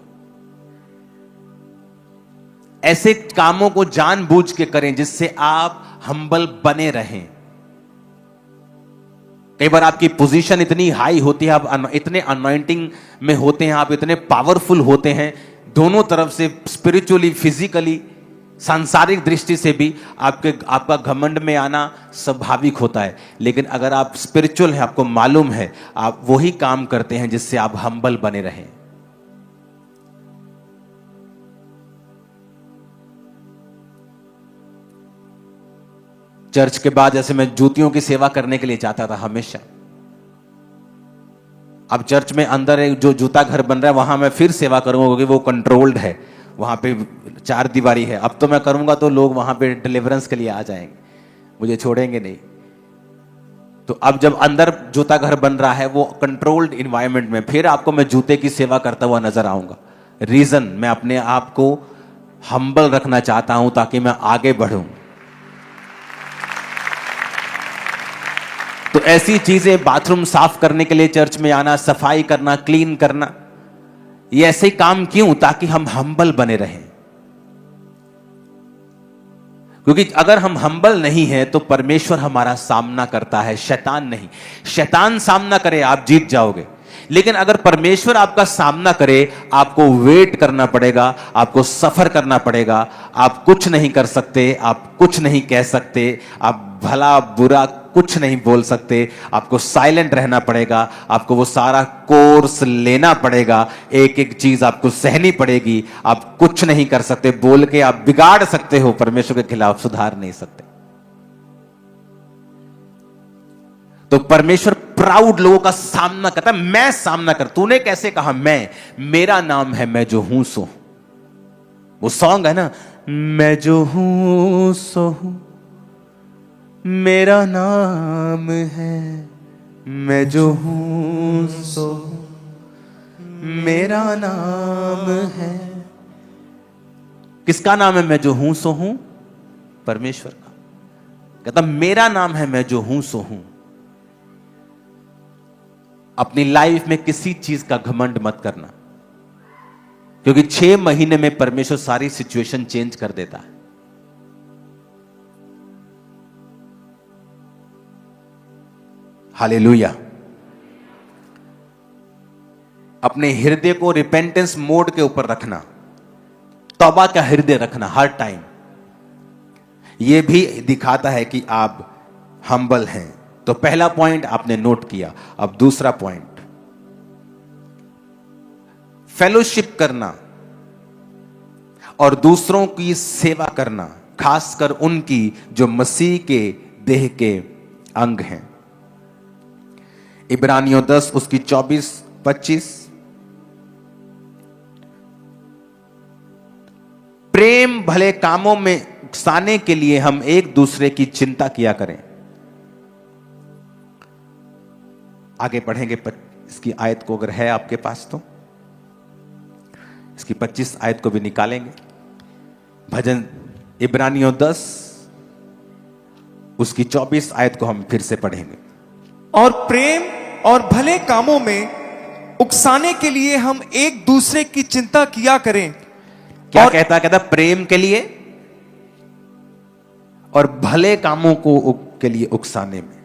ऐसे कामों को जानबूझ के करें जिससे आप हम्बल बने रहें। कई बार आपकी पोजीशन इतनी हाई होती है, आप इतने अनॉइंटिंग में होते हैं, आप इतने पावरफुल होते हैं, दोनों तरफ से, स्पिरिचुअली, फिजिकली, सांसारिक दृष्टि से भी आपका घमंड में आना स्वाभाविक होता है। लेकिन अगर आप स्पिरिचुअल हैं, आपको मालूम है, आप वही काम करते हैं जिससे आप हम्बल बने रहें। चर्च के बाद जैसे मैं जूतियों की सेवा करने के लिए जाता था हमेशा। अब चर्च में अंदर एक जो जूता घर बन रहा है वहां मैं फिर सेवा करूंगा क्योंकि वो कंट्रोल्ड है, वहां पे 4 दीवारी है। अब तो मैं करूंगा तो लोग वहां पे डिलीवरेंस के लिए आ जाएंगे, मुझे छोड़ेंगे नहीं। तो अब जब अंदर जूता घर बन रहा है वो कंट्रोल्ड इन्वायरमेंट में, फिर आपको मैं जूते की सेवा करता हुआ नजर आऊंगा। रीजन, मैं अपने आप को हम्बल रखना चाहता हूं ताकि मैं आगे बढ़ूं। तो ऐसी चीजें, बाथरूम साफ करने के लिए चर्च में आना, सफाई करना, क्लीन करना, ये ऐसे ही काम क्यों? ताकि हम हम्बल बने रहें। क्योंकि अगर हम हम्बल नहीं हैं तो परमेश्वर हमारा सामना करता है, शैतान नहीं। शैतान सामना करे आप जीत जाओगे, लेकिन अगर परमेश्वर आपका सामना करे आपको वेट करना पड़ेगा, आपको सफर करना पड़ेगा। आप कुछ नहीं कर सकते, आप कुछ नहीं कह सकते, आप भला बुरा कुछ नहीं बोल सकते, आपको साइलेंट रहना पड़ेगा, आपको वो सारा कोर्स लेना पड़ेगा, एक एक चीज आपको सहनी पड़ेगी। आप कुछ नहीं कर सकते, बोल के आप बिगाड़ सकते हो, परमेश्वर के खिलाफ सुधार नहीं सकते। तो परमेश्वर प्राउड लोगों का सामना करता है। मैं सामना कर, तूने कैसे कहा? मेरा नाम है मैं जो हूं सो। वो सॉन्ग है ना, मैं जो हूं सो हूं, मेरा नाम है मैं जो हूं सो हूं, मेरा नाम है। किसका नाम है मैं जो हूं सो हूं? परमेश्वर का। कहता मेरा नाम है मैं जो हूं सो हूं। अपनी लाइफ में किसी चीज का घमंड मत करना, क्योंकि 6 महीने में परमेश्वर सारी सिचुएशन चेंज कर देता है। हालेलुया। अपने हृदय को रिपेंटेंस मोड के ऊपर रखना, तौबा का हृदय रखना हर टाइम। यह भी दिखाता है कि आप हम्बल हैं। तो पहला पॉइंट आपने नोट किया। अब दूसरा पॉइंट, फेलोशिप करना और दूसरों की सेवा करना, खासकर उनकी जो मसीह के देह के अंग हैं। इब्रानियों 10 उसकी 24-25। प्रेम भले कामों में उकसाने के लिए हम एक दूसरे की चिंता किया करें। आगे पढ़ेंगे इसकी आयत को, अगर है आपके पास तो इसकी 25 आयत को भी निकालेंगे। भजन इब्रानियों 10 उसकी 24 आयत को हम फिर से पढ़ेंगे। और प्रेम और भले कामों में उकसाने के लिए हम एक दूसरे की चिंता किया करें। क्या कहता प्रेम के लिए और भले कामों के लिए उकसाने में।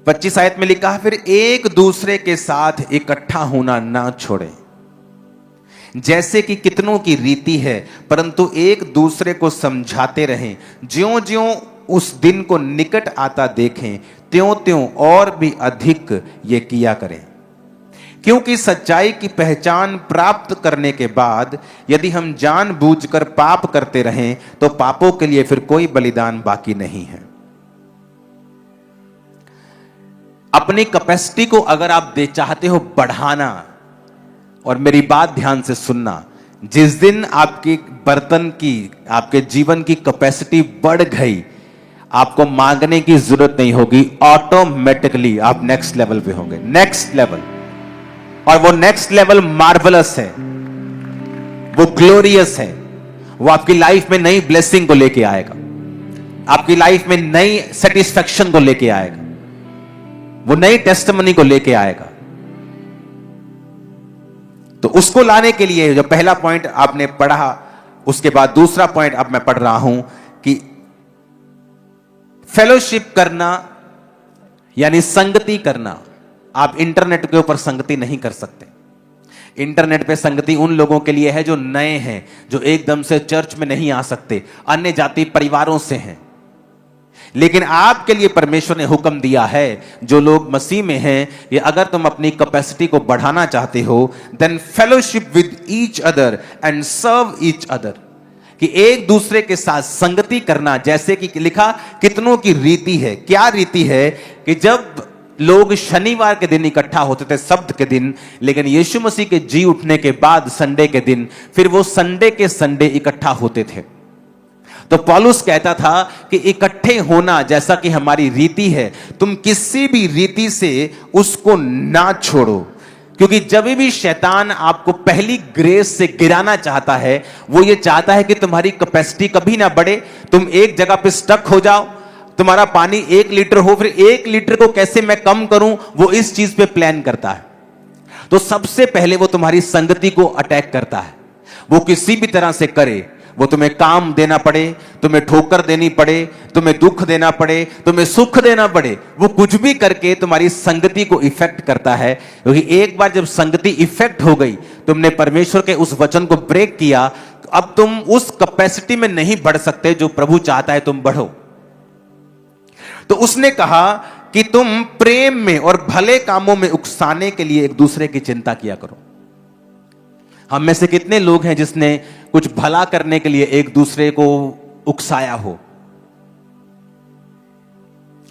25 आयत में लिखा है, फिर एक दूसरे के साथ इकट्ठा होना ना छोड़ें, जैसे कि कितनों की रीति है, परंतु एक दूसरे को समझाते रहें। ज्यों-ज्यों उस दिन को निकट आता देखें, त्यों-त्यों और भी अधिक ये किया करें। क्योंकि सच्चाई की पहचान प्राप्त करने के बाद यदि हम जानबूझकर पाप करते रहें तो पापों के लिए फिर कोई बलिदान बाकी नहीं है। अपनी कैपेसिटी को अगर आप चाहते हो बढ़ाना, और मेरी बात ध्यान से सुनना, जिस दिन आपकी बर्तन की, आपके जीवन की कैपेसिटी बढ़ गई, आपको मांगने की जरूरत नहीं होगी, ऑटोमेटिकली आप नेक्स्ट लेवल पे होंगे, नेक्स्ट लेवल। और वो नेक्स्ट लेवल मार्वलस है, वो ग्लोरियस है, वो आपकी लाइफ में नई ब्लेसिंग को लेके आएगा, आपकी लाइफ में नई सेटिस्फैक्शन को लेके आएगा, वो नई टेस्टिमनी को लेके आएगा। तो उसको लाने के लिए जो पहला पॉइंट आपने पढ़ा, उसके बाद दूसरा पॉइंट अब मैं पढ़ रहा हूं कि फेलोशिप करना यानी संगति करना। आप इंटरनेट के ऊपर संगति नहीं कर सकते। इंटरनेट पे संगति उन लोगों के लिए है जो नए हैं, जो एकदम से चर्च में नहीं आ सकते, अन्य जाति परिवारों से हैं। लेकिन आपके लिए परमेश्वर ने हुक्म दिया है, जो लोग मसीह में हैं, ये अगर तुम अपनी कैपेसिटी को बढ़ाना चाहते हो, then fellowship with each other and serve each other, कि एक दूसरे के साथ संगति करना। जैसे कि लिखा, कितनों की रीति है। क्या रीति है? कि जब लोग शनिवार के दिन इकट्ठा होते थे, शब्द के दिन, लेकिन यीशु मसीह के जी उठने के बाद संडे के दिन, फिर वो संडे के संडे इकट्ठा होते थे। तो पौलुस कहता था कि इकट्ठे होना जैसा कि हमारी रीति है, तुम किसी भी रीति से उसको ना छोड़ो, क्योंकि जब भी शैतान आपको पहली ग्रेस से गिराना चाहता है, वो ये चाहता है कि तुम्हारी कैपेसिटी कभी ना बढ़े, तुम एक जगह पे स्टक हो जाओ, तुम्हारा पानी 1 लीटर हो, फिर 1 लीटर को कैसे मैं कम करूं, वो इस चीज पे प्लान करता है। तो सबसे पहले वो तुम्हारी संगति को अटैक करता है। वो किसी भी तरह से करे, वो तुम्हें काम देना पड़े, तुम्हें ठोकर देनी पड़े, तुम्हें दुख देना पड़े, तुम्हें सुख देना पड़े, वो कुछ भी करके तुम्हारी संगति को इफेक्ट करता है। क्योंकि एक बार जब संगति इफेक्ट हो गई, तुमने परमेश्वर के उस वचन को ब्रेक किया, तो अब तुम उस कैपेसिटी में नहीं बढ़ सकते जो प्रभु चाहता है तुम बढ़ो। तो उसने कहा कि तुम प्रेम में और भले कामों में उकसाने के लिए एक दूसरे की चिंता किया करो। हम में से कितने लोग हैं जिसने कुछ भला करने के लिए एक दूसरे को उकसाया हो?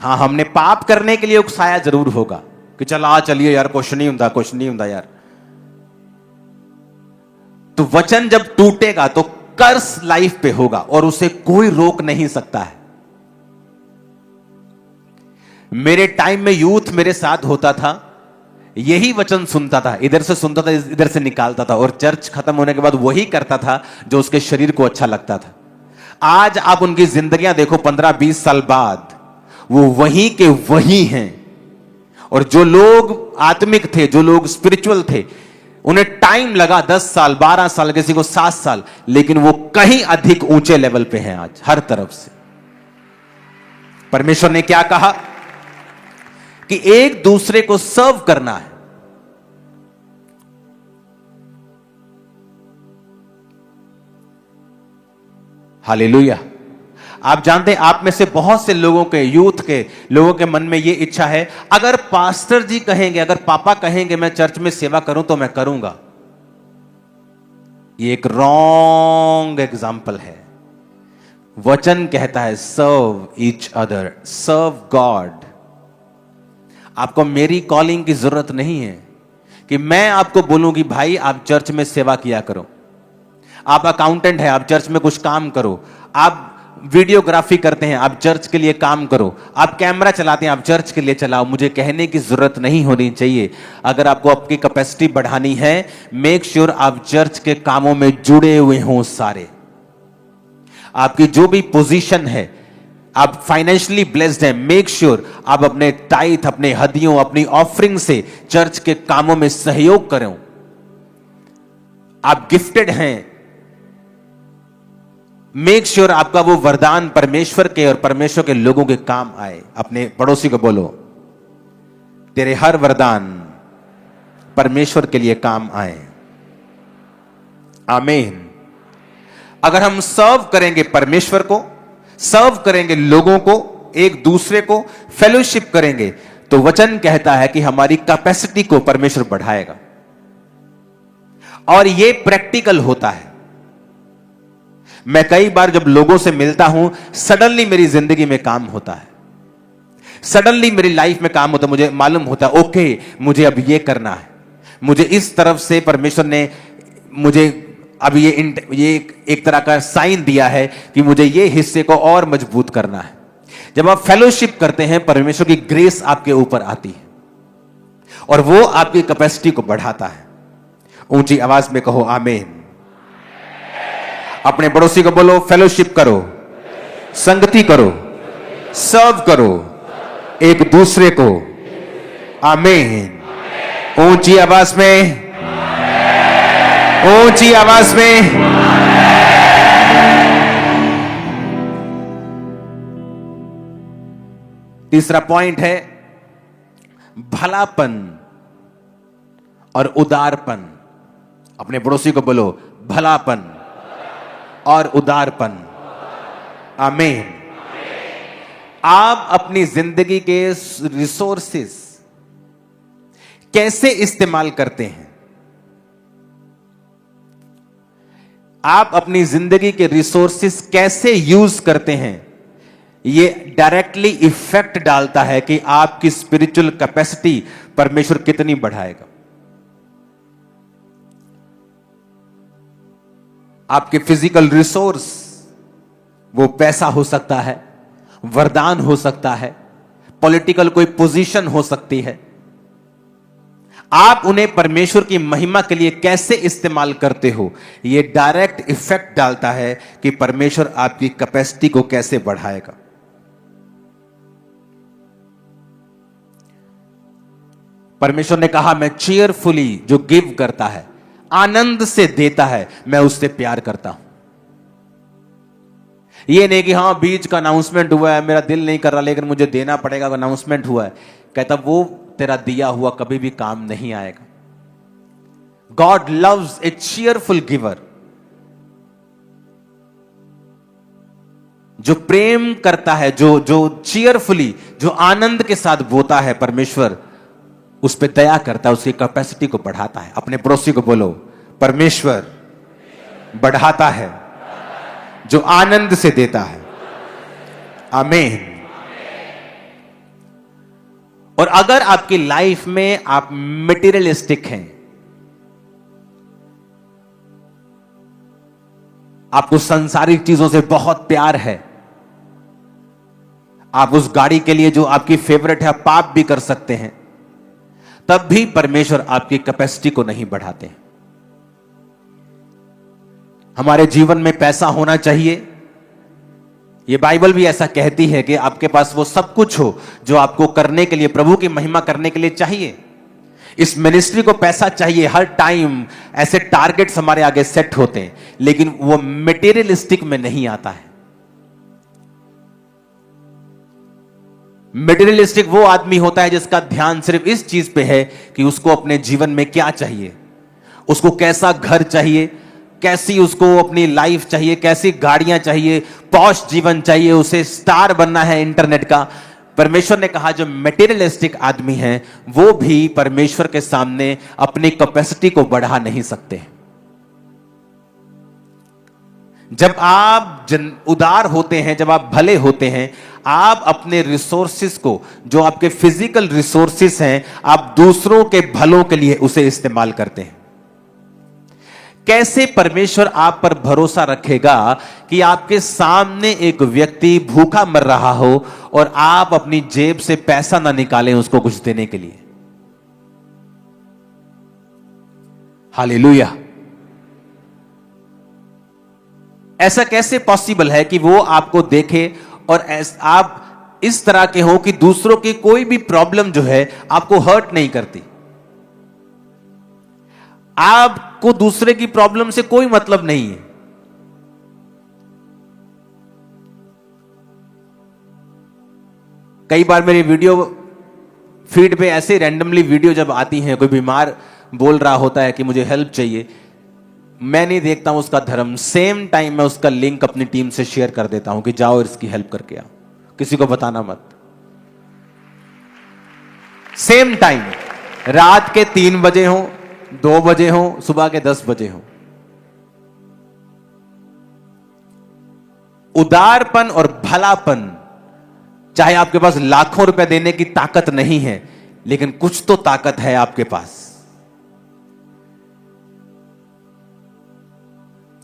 हां, हमने पाप करने के लिए उकसाया जरूर होगा कि चलिए यार, कुछ नहीं हुंदा यार। तो वचन जब टूटेगा तो कर्स लाइफ पे होगा और उसे कोई रोक नहीं सकता है। मेरे टाइम में यूथ मेरे साथ होता था, यही वचन सुनता था, इधर से सुनता था, इधर से निकालता था, और चर्च खत्म होने के बाद वही करता था जो उसके शरीर को अच्छा लगता था। आज आप उनकी जिंदगियां देखो, 15-20 साल बाद वो वही के वही हैं। और जो लोग आत्मिक थे, जो लोग स्पिरिचुअल थे, उन्हें टाइम लगा 10 साल, 12 साल, किसी को 7 साल, लेकिन वो कहीं अधिक ऊंचे लेवल पे हैं आज हर तरफ से। परमेश्वर ने क्या कहा कि एक दूसरे को सर्व करना है। हालेलुया। आप जानते हैं, आप में से बहुत से लोगों के, यूथ के लोगों के मन में यह इच्छा है, अगर पास्टर जी कहेंगे, अगर पापा कहेंगे मैं चर्च में सेवा करूं तो मैं करूंगा। ये एक रॉन्ग एग्जाम्पल है। वचन कहता है सर्व ईच अदर, सर्व गॉड। आपको मेरी कॉलिंग की जरूरत नहीं है कि मैं आपको बोलूं कि भाई आप चर्च में सेवा किया करो, आप अकाउंटेंट हैं, आप चर्च में कुछ काम करो, आप वीडियोग्राफी करते हैं, आप चर्च के लिए काम करो, आप कैमरा चलाते हैं, आप चर्च के लिए चलाओ। मुझे कहने की जरूरत नहीं होनी चाहिए। अगर आपको आपकी कैपेसिटी बढ़ानी है, मेक श्योर आप चर्च के कामों में जुड़े हुए हों सारे। आपकी जो भी पोजीशन है, आप फाइनेंशियली ब्लेस्ड हैं, मेक श्योर आप अपने टाइथ, अपने हदियों, अपनी ऑफरिंग से चर्च के कामों में सहयोग करें। आप गिफ्टेड हैं, मेक श्योर आपका वो वरदान परमेश्वर के और परमेश्वर के लोगों के काम आए। अपने पड़ोसी को बोलो, तेरे हर वरदान परमेश्वर के लिए काम आए। आमीन। अगर हम सर्व करेंगे परमेश्वर को, सर्व करेंगे लोगों को, एक दूसरे को फेलोशिप करेंगे, तो वचन कहता है कि हमारी कैपेसिटी को परमेश्वर बढ़ाएगा। और यह प्रैक्टिकल होता है। मैं कई बार जब लोगों से मिलता हूं, सडनली मेरी जिंदगी में काम होता है, सडनली मेरी लाइफ में काम होता है। मुझे मालूम होता है, ओके मुझे अब यह करना है, मुझे इस तरफ से परमेश्वर ने मुझे अब ये एक तरह का साइन दिया है कि मुझे ये हिस्से को और मजबूत करना है। जब आप फेलोशिप करते हैं, परमेश्वर की ग्रेस आपके ऊपर आती है और वो आपकी कैपेसिटी को बढ़ाता है। ऊंची आवाज में कहो आमीन। अपने पड़ोसी को बोलो, फेलोशिप करो, संगति करो, सर्व करो एक दूसरे को। आमीन। ऊंची आवाज में, ऊंची आवाज में। तीसरा पॉइंट है भलापन और उदारपन। अपने पड़ोसी को बोलो, भलापन और उदारपन। आमीन। आप अपनी जिंदगी के रिसोर्सेस कैसे इस्तेमाल करते हैं? आप अपनी जिंदगी के रिसोर्सेस कैसे यूज करते हैं, यह डायरेक्टली इफेक्ट डालता है कि आपकी स्पिरिचुअल कैपेसिटी परमेश्वर कितनी बढ़ाएगा। आपके फिजिकल रिसोर्स, वो पैसा हो सकता है, वरदान हो सकता है, पॉलिटिकल कोई पोजीशन हो सकती है। आप उन्हें परमेश्वर की महिमा के लिए कैसे इस्तेमाल करते हो, यह डायरेक्ट इफेक्ट डालता है कि परमेश्वर आपकी कैपेसिटी को कैसे बढ़ाएगा। परमेश्वर ने कहा, मैं चीयरफुली जो गिव करता है, आनंद से देता है, मैं उससे प्यार करता हूं। यह नहीं कि हां बीच का अनाउंसमेंट हुआ है, मेरा दिल नहीं कर रहा लेकिन मुझे देना पड़ेगा, अनाउंसमेंट हुआ है। कहता वो तेरा दिया हुआ कभी भी काम नहीं आएगा। गॉड लव्स ए चीयरफुल गिवर। जो प्रेम करता है, जो चीयरफुली, जो आनंद के साथ बोता है, परमेश्वर उस पर दया करता है, उसकी कैपेसिटी को बढ़ाता है। अपने पड़ोसी को बोलो, परमेश्वर बढ़ाता है जो आनंद से देता है। आमीन। और अगर आपकी लाइफ में आप मटेरियलिस्टिक हैं, आपको सांसारिक चीजों से बहुत प्यार है, आप उस गाड़ी के लिए जो आपकी फेवरेट है आप पाप भी कर सकते हैं, तब भी परमेश्वर आपकी कैपेसिटी को नहीं बढ़ाते। हमारे जीवन में पैसा होना चाहिए। यह बाइबल भी ऐसा कहती है कि आपके पास वो सब कुछ हो जो आपको करने के लिए, प्रभु की महिमा करने के लिए चाहिए। इस मिनिस्ट्री को पैसा चाहिए, हर टाइम ऐसे टारगेट्स हमारे आगे सेट होते हैं, लेकिन वो मटेरियलिस्टिक में नहीं आता है। मटेरियलिस्टिक वो आदमी होता है जिसका ध्यान सिर्फ इस चीज पे है कि उसको अपने जीवन में क्या चाहिए, उसको कैसा घर चाहिए, कैसी उसको अपनी लाइफ चाहिए, कैसी गाड़ियां चाहिए, पॉश जीवन चाहिए, उसे स्टार बनना है इंटरनेट का। परमेश्वर ने कहा जो मटेरियलिस्टिक आदमी है वो भी परमेश्वर के सामने अपनी कैपेसिटी को बढ़ा नहीं सकते। जब आप उदार होते हैं, जब आप भले होते हैं, आप अपने रिसोर्सेस को, जो आपके फिजिकल रिसोर्सेस हैं, आप दूसरों के भलों के लिए उसे इस्तेमाल करते हैं। कैसे परमेश्वर आप पर भरोसा रखेगा कि आपके सामने एक व्यक्ति भूखा मर रहा हो और आप अपनी जेब से पैसा ना निकालें उसको कुछ देने के लिए? हालेलुया। ऐसा कैसे पॉसिबल है कि वो आपको देखे और आप इस तरह के हो कि दूसरों की कोई भी प्रॉब्लम जो है आपको हर्ट नहीं करती, आपको दूसरे की प्रॉब्लम से कोई मतलब नहीं है। कई बार मेरी वीडियो फीड पे ऐसे रैंडमली वीडियो जब आती हैं, कोई बीमार बोल रहा होता है कि मुझे हेल्प चाहिए, मैं नहीं देखता हूं उसका धर्म, सेम टाइम मैं उसका लिंक अपनी टीम से शेयर कर देता हूं कि जाओ इसकी हेल्प करके आओ, किसी को बताना मत। सेम टाइम, रात के 3 बजे हो, 2 बजे हो, सुबह के 10 बजे हो। उदारपन और भलापन, चाहे आपके पास लाखों रुपए देने की ताकत नहीं है, लेकिन कुछ तो ताकत है आपके पास।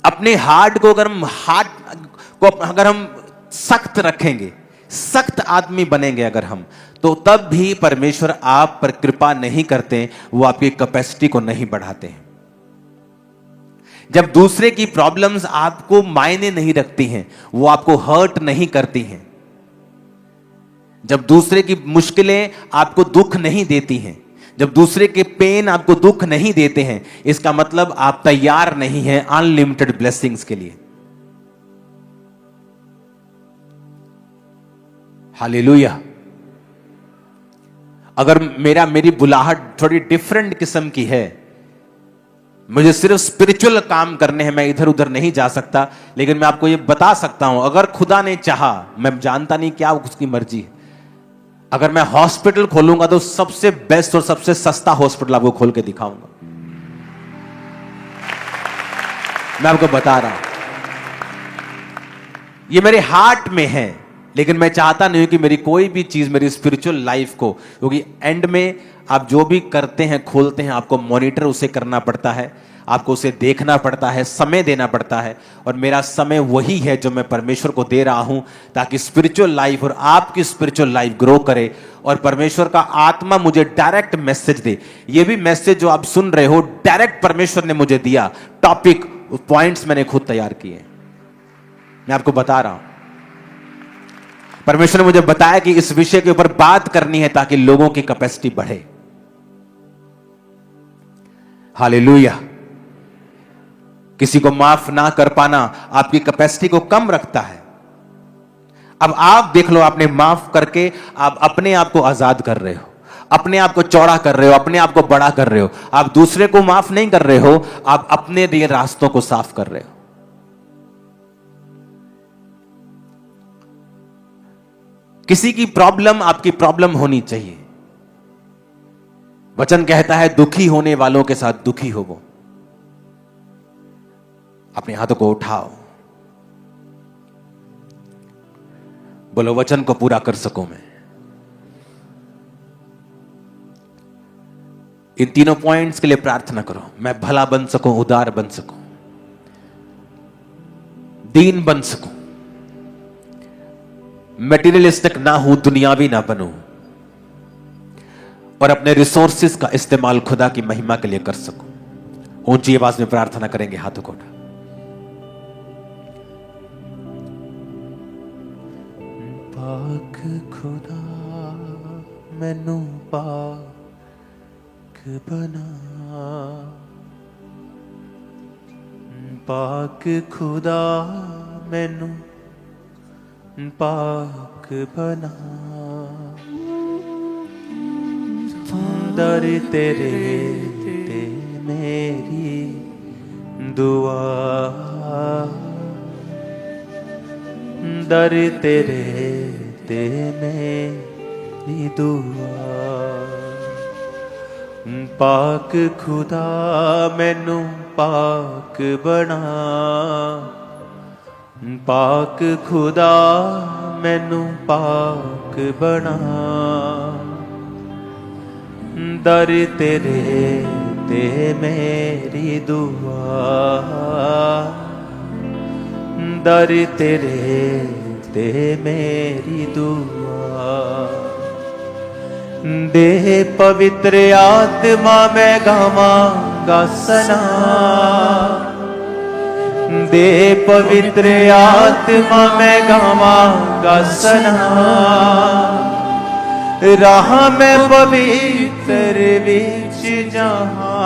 अपने हार्ट को अगर हम सख्त रखेंगे, सख्त आदमी बनेंगे अगर हम, तो तब भी परमेश्वर आप पर कृपा नहीं करते, वो आपकी कैपेसिटी को नहीं बढ़ाते हैं। जब दूसरे की प्रॉब्लम्स आपको मायने नहीं रखती हैं, वो आपको हर्ट नहीं करती हैं, जब दूसरे की मुश्किलें आपको दुख नहीं देती हैं, जब दूसरे के पेन आपको दुख नहीं देते हैं, इसका मतलब आप तैयार नहीं हैं अनलिमिटेड ब्लेसिंग्स के लिए। हालेलुया। अगर मेरी बुलाहट थोड़ी डिफरेंट किस्म की है, मुझे सिर्फ स्पिरिचुअल काम करने हैं, मैं इधर उधर नहीं जा सकता, लेकिन मैं आपको ये बता सकता हूं, अगर खुदा ने चाहा, मैं जानता नहीं क्या उसकी मर्जी है, अगर मैं हॉस्पिटल खोलूंगा तो सबसे बेस्ट और सबसे सस्ता हॉस्पिटल आपको खोल के दिखाऊंगा। मैं आपको बता रहा हूं, ये मेरे हार्ट में है, लेकिन मैं चाहता नहीं हूं कि मेरी कोई भी चीज मेरी स्पिरिचुअल लाइफ को, क्योंकि एंड में आप जो भी करते हैं, खोलते हैं, आपको मॉनिटर उसे करना पड़ता है, आपको उसे देखना पड़ता है, समय देना पड़ता है, और मेरा समय वही है जो मैं परमेश्वर को दे रहा हूं, ताकि स्पिरिचुअल लाइफ और आपकी स्पिरिचुअल लाइफ ग्रो करे, और परमेश्वर का आत्मा मुझे डायरेक्ट मैसेज दे। ये भी मैसेज जो आप सुन रहे हो, डायरेक्ट परमेश्वर ने मुझे दिया, टॉपिक पॉइंट्स मैंने खुद तैयार किए। मैं आपको बता रहा हूं, परमेश्वर ने मुझे बताया कि इस विषय के ऊपर बात करनी है ताकि लोगों की कैपेसिटी बढ़े। हालेलुया। किसी को माफ ना कर पाना आपकी कैपेसिटी को कम रखता है। अब आप देख लो, आपने माफ करके आप अपने आप को आजाद कर रहे हो, अपने आप को चौड़ा कर रहे हो, अपने आप को बड़ा कर रहे हो। आप दूसरे को माफ नहीं कर रहे हो, आप अपने लिए रास्तों को साफ कर रहे हो। किसी की प्रॉब्लम आपकी प्रॉब्लम होनी चाहिए। वचन कहता है दुखी होने वालों के साथ दुखी हो वो। अपने हाथों को उठाओ, बोलो वचन को पूरा कर सकूं मैं। इन तीनों पॉइंट्स के लिए प्रार्थना करो। मैं भला बन सकूं, उदार बन सकूं, दीन बन सकूं, मटेरियलिस्टिक ना हूं, दुनियावी ना बनूं, और अपने रिसोर्सेस का इस्तेमाल खुदा की महिमा के लिए कर सकूं। ऊंची आवाज में प्रार्थना करेंगे, हाथों को उठा। पाक खुदा मैनू पाक बना, पाक खुदा मैनू पाक बना, दर तेरे ते मेरी दुआ, दर तेरे ते मेरी दुआ। पाक खुदा मैनू पाक बना, पाक खुदा मैनू पाक बना, दर तेरे ते मेरी दुआ, दर तेरे ते मेरी दुआ। दे पवित्र आत्मा मैं गावांगा सना, दे पवित्र आत्मा मैं गावांगा सना, राह में पवित्र विच जहां,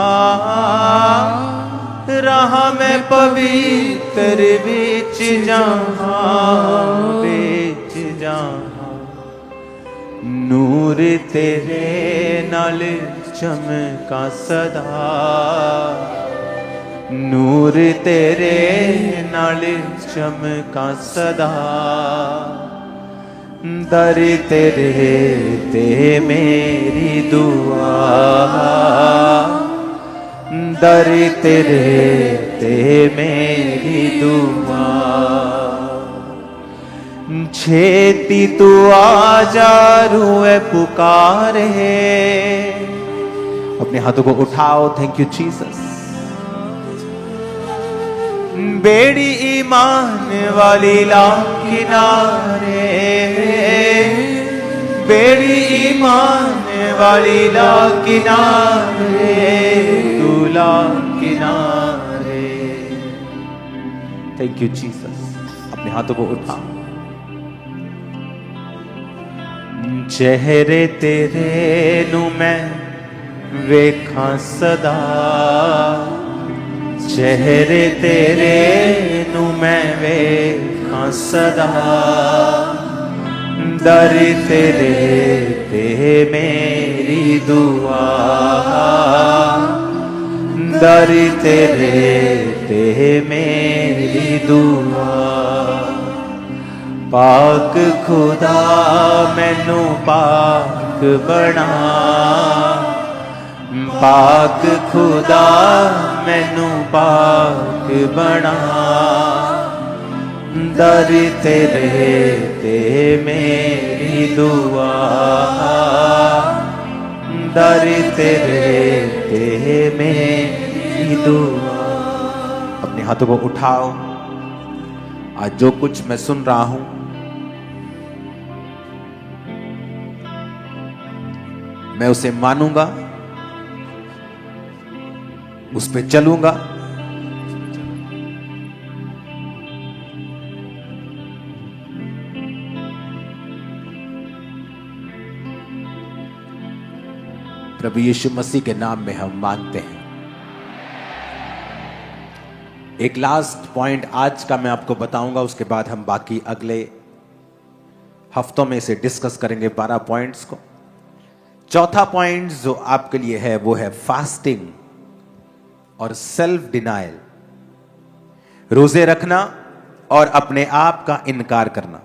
राह में पवित्र विच जहां, विच जहां, नूर तेरे नाल चमका सदा, नूर तेरे नाल चमका सदा, दर तेरे ते मेरी दुआ, दर तेरे ते मेरी दुआ। छेती तू आजा रूए पुकारे, अपने हाथों को उठाओ। Thank you Jesus. बेड़ी ईमान वाली ला किनारे, बेड़ी ईमान वाली ला किनारे, तू ला किनारे। Thank you Jesus. अपने हाथों को उठा। चेहरे तेरे नू मैं वेखा सदा, चेहरे तेरे नू मैं वेखा सदा, दर तेरे ते मेरी दुआ, दर तेरे ते मेरी दुआ। पाक खुदा मैनू पाक बना, पाक खुदा मैनू पाक बना, दर तेरे ते मेरी दुआ, दर तेरे ते मेरी दुआ। अपने हाथों को उठाओ। आज जो कुछ मैं सुन रहा हूं, मैं उसे मानूंगा, उस पे चलूंगा। प्रभु यीशु मसीह के नाम में हम मांगते हैं। एक लास्ट पॉइंट आज का मैं आपको बताऊंगा, उसके बाद हम बाकी अगले हफ्तों में इसे डिस्कस करेंगे 12 पॉइंट्स को। चौथा पॉइंट जो आपके लिए है वो है फास्टिंग और सेल्फ डिनायल, रोजे रखना और अपने आप का इनकार करना।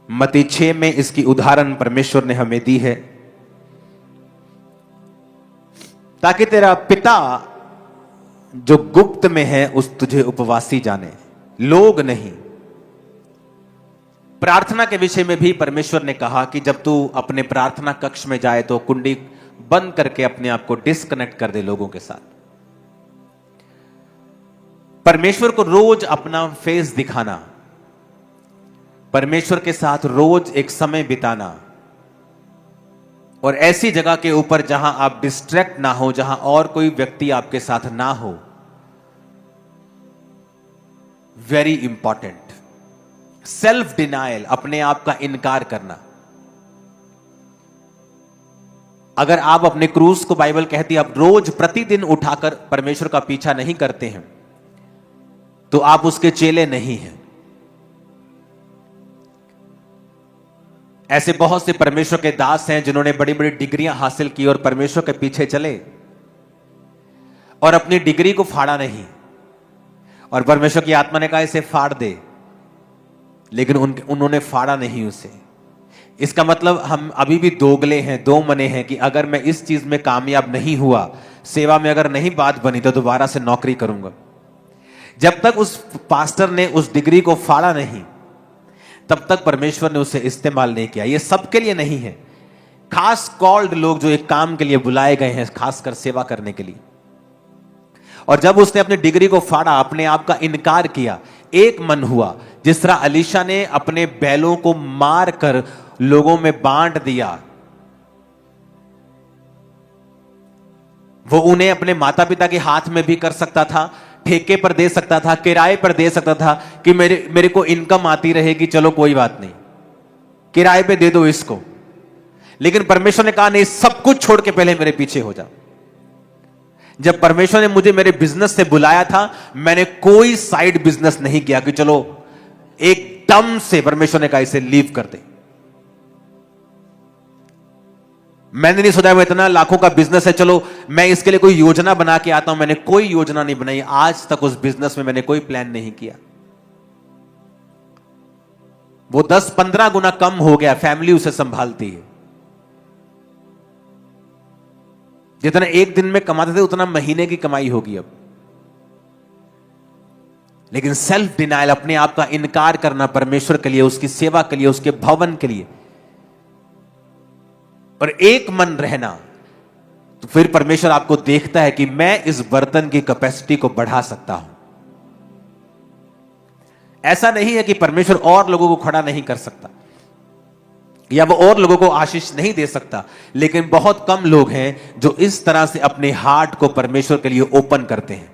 मत्ती 6 में इसकी उदाहरण परमेश्वर ने हमें दी है, ताकि तेरा पिता जो गुप्त में है उस तुझे उपवासी जाने, लोग नहीं। प्रार्थना के विषय में भी परमेश्वर ने कहा कि जब तू अपने प्रार्थना कक्ष में जाए तो कुंडी बंद करके अपने आप को डिस्कनेक्ट कर दे लोगों के साथ। परमेश्वर को रोज अपना फेस दिखाना, परमेश्वर के साथ रोज एक समय बिताना, और ऐसी जगह के ऊपर जहां आप डिस्ट्रैक्ट ना हो, जहां और कोई व्यक्ति आपके साथ ना हो, वेरी इंपॉर्टेंट। सेल्फ डिनायल, अपने आप का इनकार करना। अगर आप अपने क्रूज को, बाइबल कहती है, आप रोज प्रतिदिन उठाकर परमेश्वर का पीछा नहीं करते हैं तो आप उसके चेले नहीं हैं। ऐसे बहुत से परमेश्वर के दास हैं जिन्होंने बड़ी बड़ी डिग्रियां हासिल की और परमेश्वर के पीछे चले और अपनी डिग्री को फाड़ा नहीं, और परमेश्वर की आत्मा ने कहा इसे फाड़ दे, लेकिन उन्होंने फाड़ा नहीं उसे। इसका मतलब हम अभी भी दोगले हैं, दो मने हैं कि अगर मैं इस चीज में कामयाब नहीं हुआ, सेवा में अगर नहीं बात बनी, तो दोबारा से नौकरी करूंगा। जब तक उस पास्टर ने उस डिग्री को फाड़ा नहीं, तब तक परमेश्वर ने उसे इस्तेमाल नहीं किया। ये सबके लिए नहीं है, खास कॉल्ड लोग जो एक काम के लिए बुलाए गए हैं, खासकर सेवा करने के लिए। और जब उसने अपनी डिग्री को फाड़ा, अपने आप का इनकार किया, एक मन हुआ, जिस तरह अलीशा ने अपने बैलों को मार कर लोगों में बांट दिया, वो उन्हें अपने माता पिता के हाथ में भी कर सकता था, ठेके पर दे सकता था, किराए पर दे सकता था कि मेरे को इनकम आती रहेगी, चलो कोई बात नहीं, किराए पे दे दो इसको। लेकिन परमेश्वर ने कहा नहीं, सब कुछ छोड़ के पहले मेरे पीछे हो जा। जब परमेश्वर ने मुझे मेरे बिजनेस से बुलाया था, मैंने कोई साइड बिजनेस नहीं किया कि चलो एकदम से परमेश्वर ने कहा इसे लीव कर दे। मैंने नहीं सोचा मैं इतना लाखों का बिजनेस है, चलो मैं इसके लिए कोई योजना बना के आता हूं। मैंने कोई योजना नहीं बनाई, आज तक उस बिजनेस में मैंने कोई प्लान नहीं किया। वो 10-15 गुना कम हो गया, फैमिली उसे संभालती है। जितना एक दिन में कमाते थे उतना महीने की कमाई होगी अब। लेकिन सेल्फ डिनायल, अपने आप का इनकार करना परमेश्वर के लिए, उसकी सेवा के लिए, उसके भवन के लिए, और एक मन रहना, तो फिर परमेश्वर आपको देखता है कि मैं इस बर्तन की कैपेसिटी को बढ़ा सकता हूं। ऐसा नहीं है कि परमेश्वर और लोगों को खड़ा नहीं कर सकता या वो और लोगों को आशीष नहीं दे सकता, लेकिन बहुत कम लोग हैं जो इस तरह से अपने हार्ट को परमेश्वर के लिए ओपन करते हैं।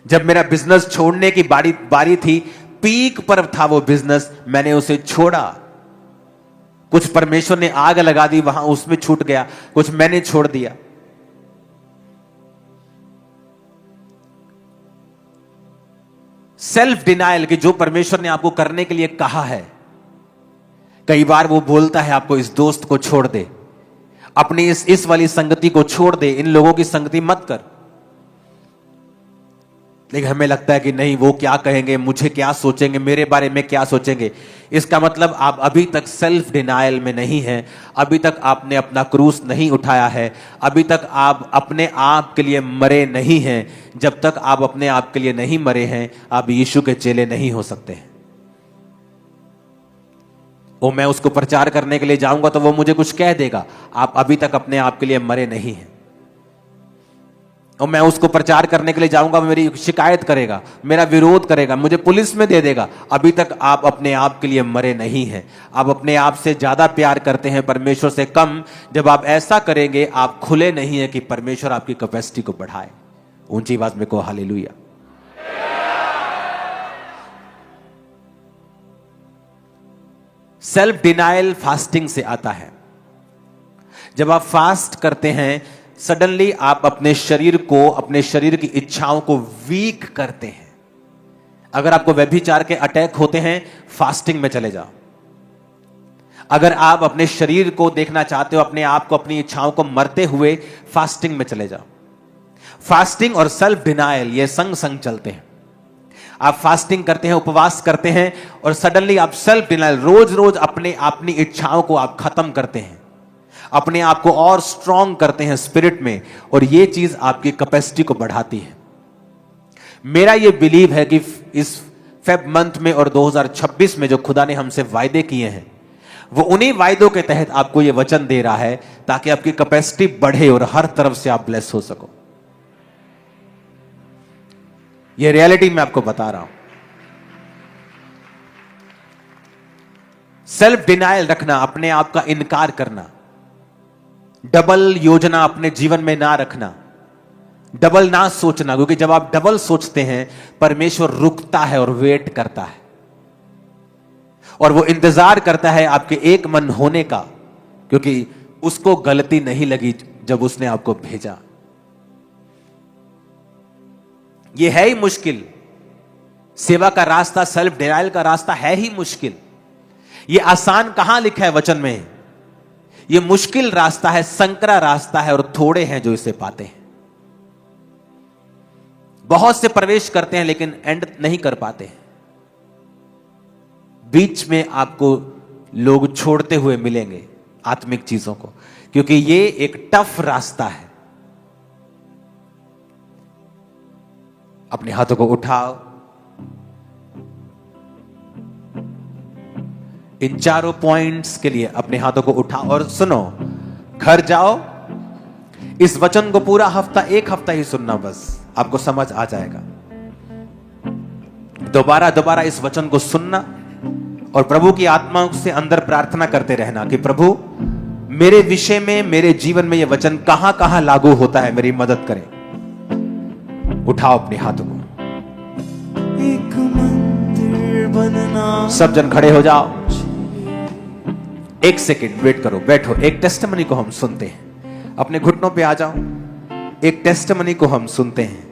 जब मेरा बिजनेस छोड़ने की बारी थी, पीक पर था वो बिजनेस, मैंने उसे छोड़ा। कुछ परमेश्वर ने आग लगा दी, वहां उसमें छूट गया, कुछ मैंने छोड़ दिया। सेल्फ डिनायल कि जो परमेश्वर ने आपको करने के लिए कहा है, कई बार वो बोलता है आपको इस दोस्त को छोड़ दे, अपनी इस वाली संगति को छोड़ दे, इन लोगों की संगति मत कर। लेकिन हमें लगता है कि नहीं, वो क्या कहेंगे, मुझे क्या सोचेंगे, मेरे बारे में क्या सोचेंगे। इसका मतलब आप अभी तक सेल्फ डिनायल में नहीं हैं, अभी तक आपने अपना क्रूस नहीं उठाया है, अभी तक आप अपने आप के लिए मरे नहीं हैं। जब तक आप अपने आप के लिए नहीं मरे हैं, आप यीशु के चेले नहीं हो सकते हैं। वो मैं उसको प्रचार करने के लिए जाऊंगा तो वो मुझे कुछ कह देगा, आप अभी तक अपने आप के लिए मरे नहीं हैं। और मैं उसको प्रचार करने के लिए जाऊंगा, मेरी शिकायत करेगा, मेरा विरोध करेगा, मुझे पुलिस में दे देगा, अभी तक आप अपने आप के लिए मरे नहीं हैं। आप अपने आप से ज्यादा प्यार करते हैं, परमेश्वर से कम। जब आप ऐसा करेंगे, आप खुले नहीं है कि परमेश्वर आपकी कैपेसिटी को बढ़ाए। ऊंची आवाज में कहो हालेलुया। सेल्फ डिनायल फास्टिंग से आता है। जब आप फास्ट करते हैं, सडनली आप अपने शरीर को, अपने शरीर की इच्छाओं को वीक करते हैं। अगर आपको व्यभिचार के अटैक होते हैं, फास्टिंग में चले जाओ। अगर आप अपने शरीर को देखना चाहते हो, अपने आप को, अपनी इच्छाओं को मरते हुए, फास्टिंग में चले जाओ। फास्टिंग और सेल्फ डिनायल ये संग संग चलते हैं। आप फास्टिंग करते हैं, उपवास करते हैं, और सडनली आप सेल्फ डिनायल, रोज रोज अपनी इच्छाओं को आप खत्म करते हैं, अपने आप को और स्ट्रांग करते हैं स्पिरिट में, और ये चीज आपकी कैपेसिटी को बढ़ाती है। मेरा ये बिलीव है कि इस फेब मंथ में और 2026 में जो खुदा ने हमसे वायदे किए हैं, वो उन्हीं वायदों के तहत आपको ये वचन दे रहा है ताकि आपकी कैपेसिटी बढ़े और हर तरफ से आप ब्लेस हो सको। ये रियलिटी मैं आपको बता रहा हूं। सेल्फ डिनायल रखना, अपने आप का इनकार करना, डबल योजना अपने जीवन में ना रखना, डबल ना सोचना, क्योंकि जब आप डबल सोचते हैं, परमेश्वर रुकता है और वेट करता है, और वो इंतजार करता है आपके एक मन होने का, क्योंकि उसको गलती नहीं लगी जब उसने आपको भेजा। ये है ही मुश्किल। सेवा का रास्ता, सेल्फ डिनायल का रास्ता है ही मुश्किल। ये आसान कहां लिखा है वचन में? ये मुश्किल रास्ता है, संकरा रास्ता है, और थोड़े हैं जो इसे पाते हैं। बहुत से प्रवेश करते हैं लेकिन एंड नहीं कर पाते हैं। बीच में आपको लोग छोड़ते हुए मिलेंगे आत्मिक चीजों को, क्योंकि ये एक टफ रास्ता है। अपने हाथों को उठाओ, इन चारों पॉइंट्स के लिए अपने हाथों को उठाओ और सुनो। घर जाओ, इस वचन को पूरा हफ्ता, एक हफ्ता ही सुनना, बस आपको समझ आ जाएगा। दोबारा दोबारा इस वचन को सुनना और प्रभु की आत्मा से अंदर प्रार्थना करते रहना कि प्रभु मेरे विषय में, मेरे जीवन में यह वचन कहां कहां लागू होता है, मेरी मदद करें। उठाओ अपने हाथों को। एक मंदिर बनना। सब जन खड़े हो जाओ, एक सेकंड वेट करो, बैठो। एक टेस्टिमनी को हम सुनते हैं। अपने घुटनों पे आ जाओ, एक टेस्टिमनी को हम सुनते हैं।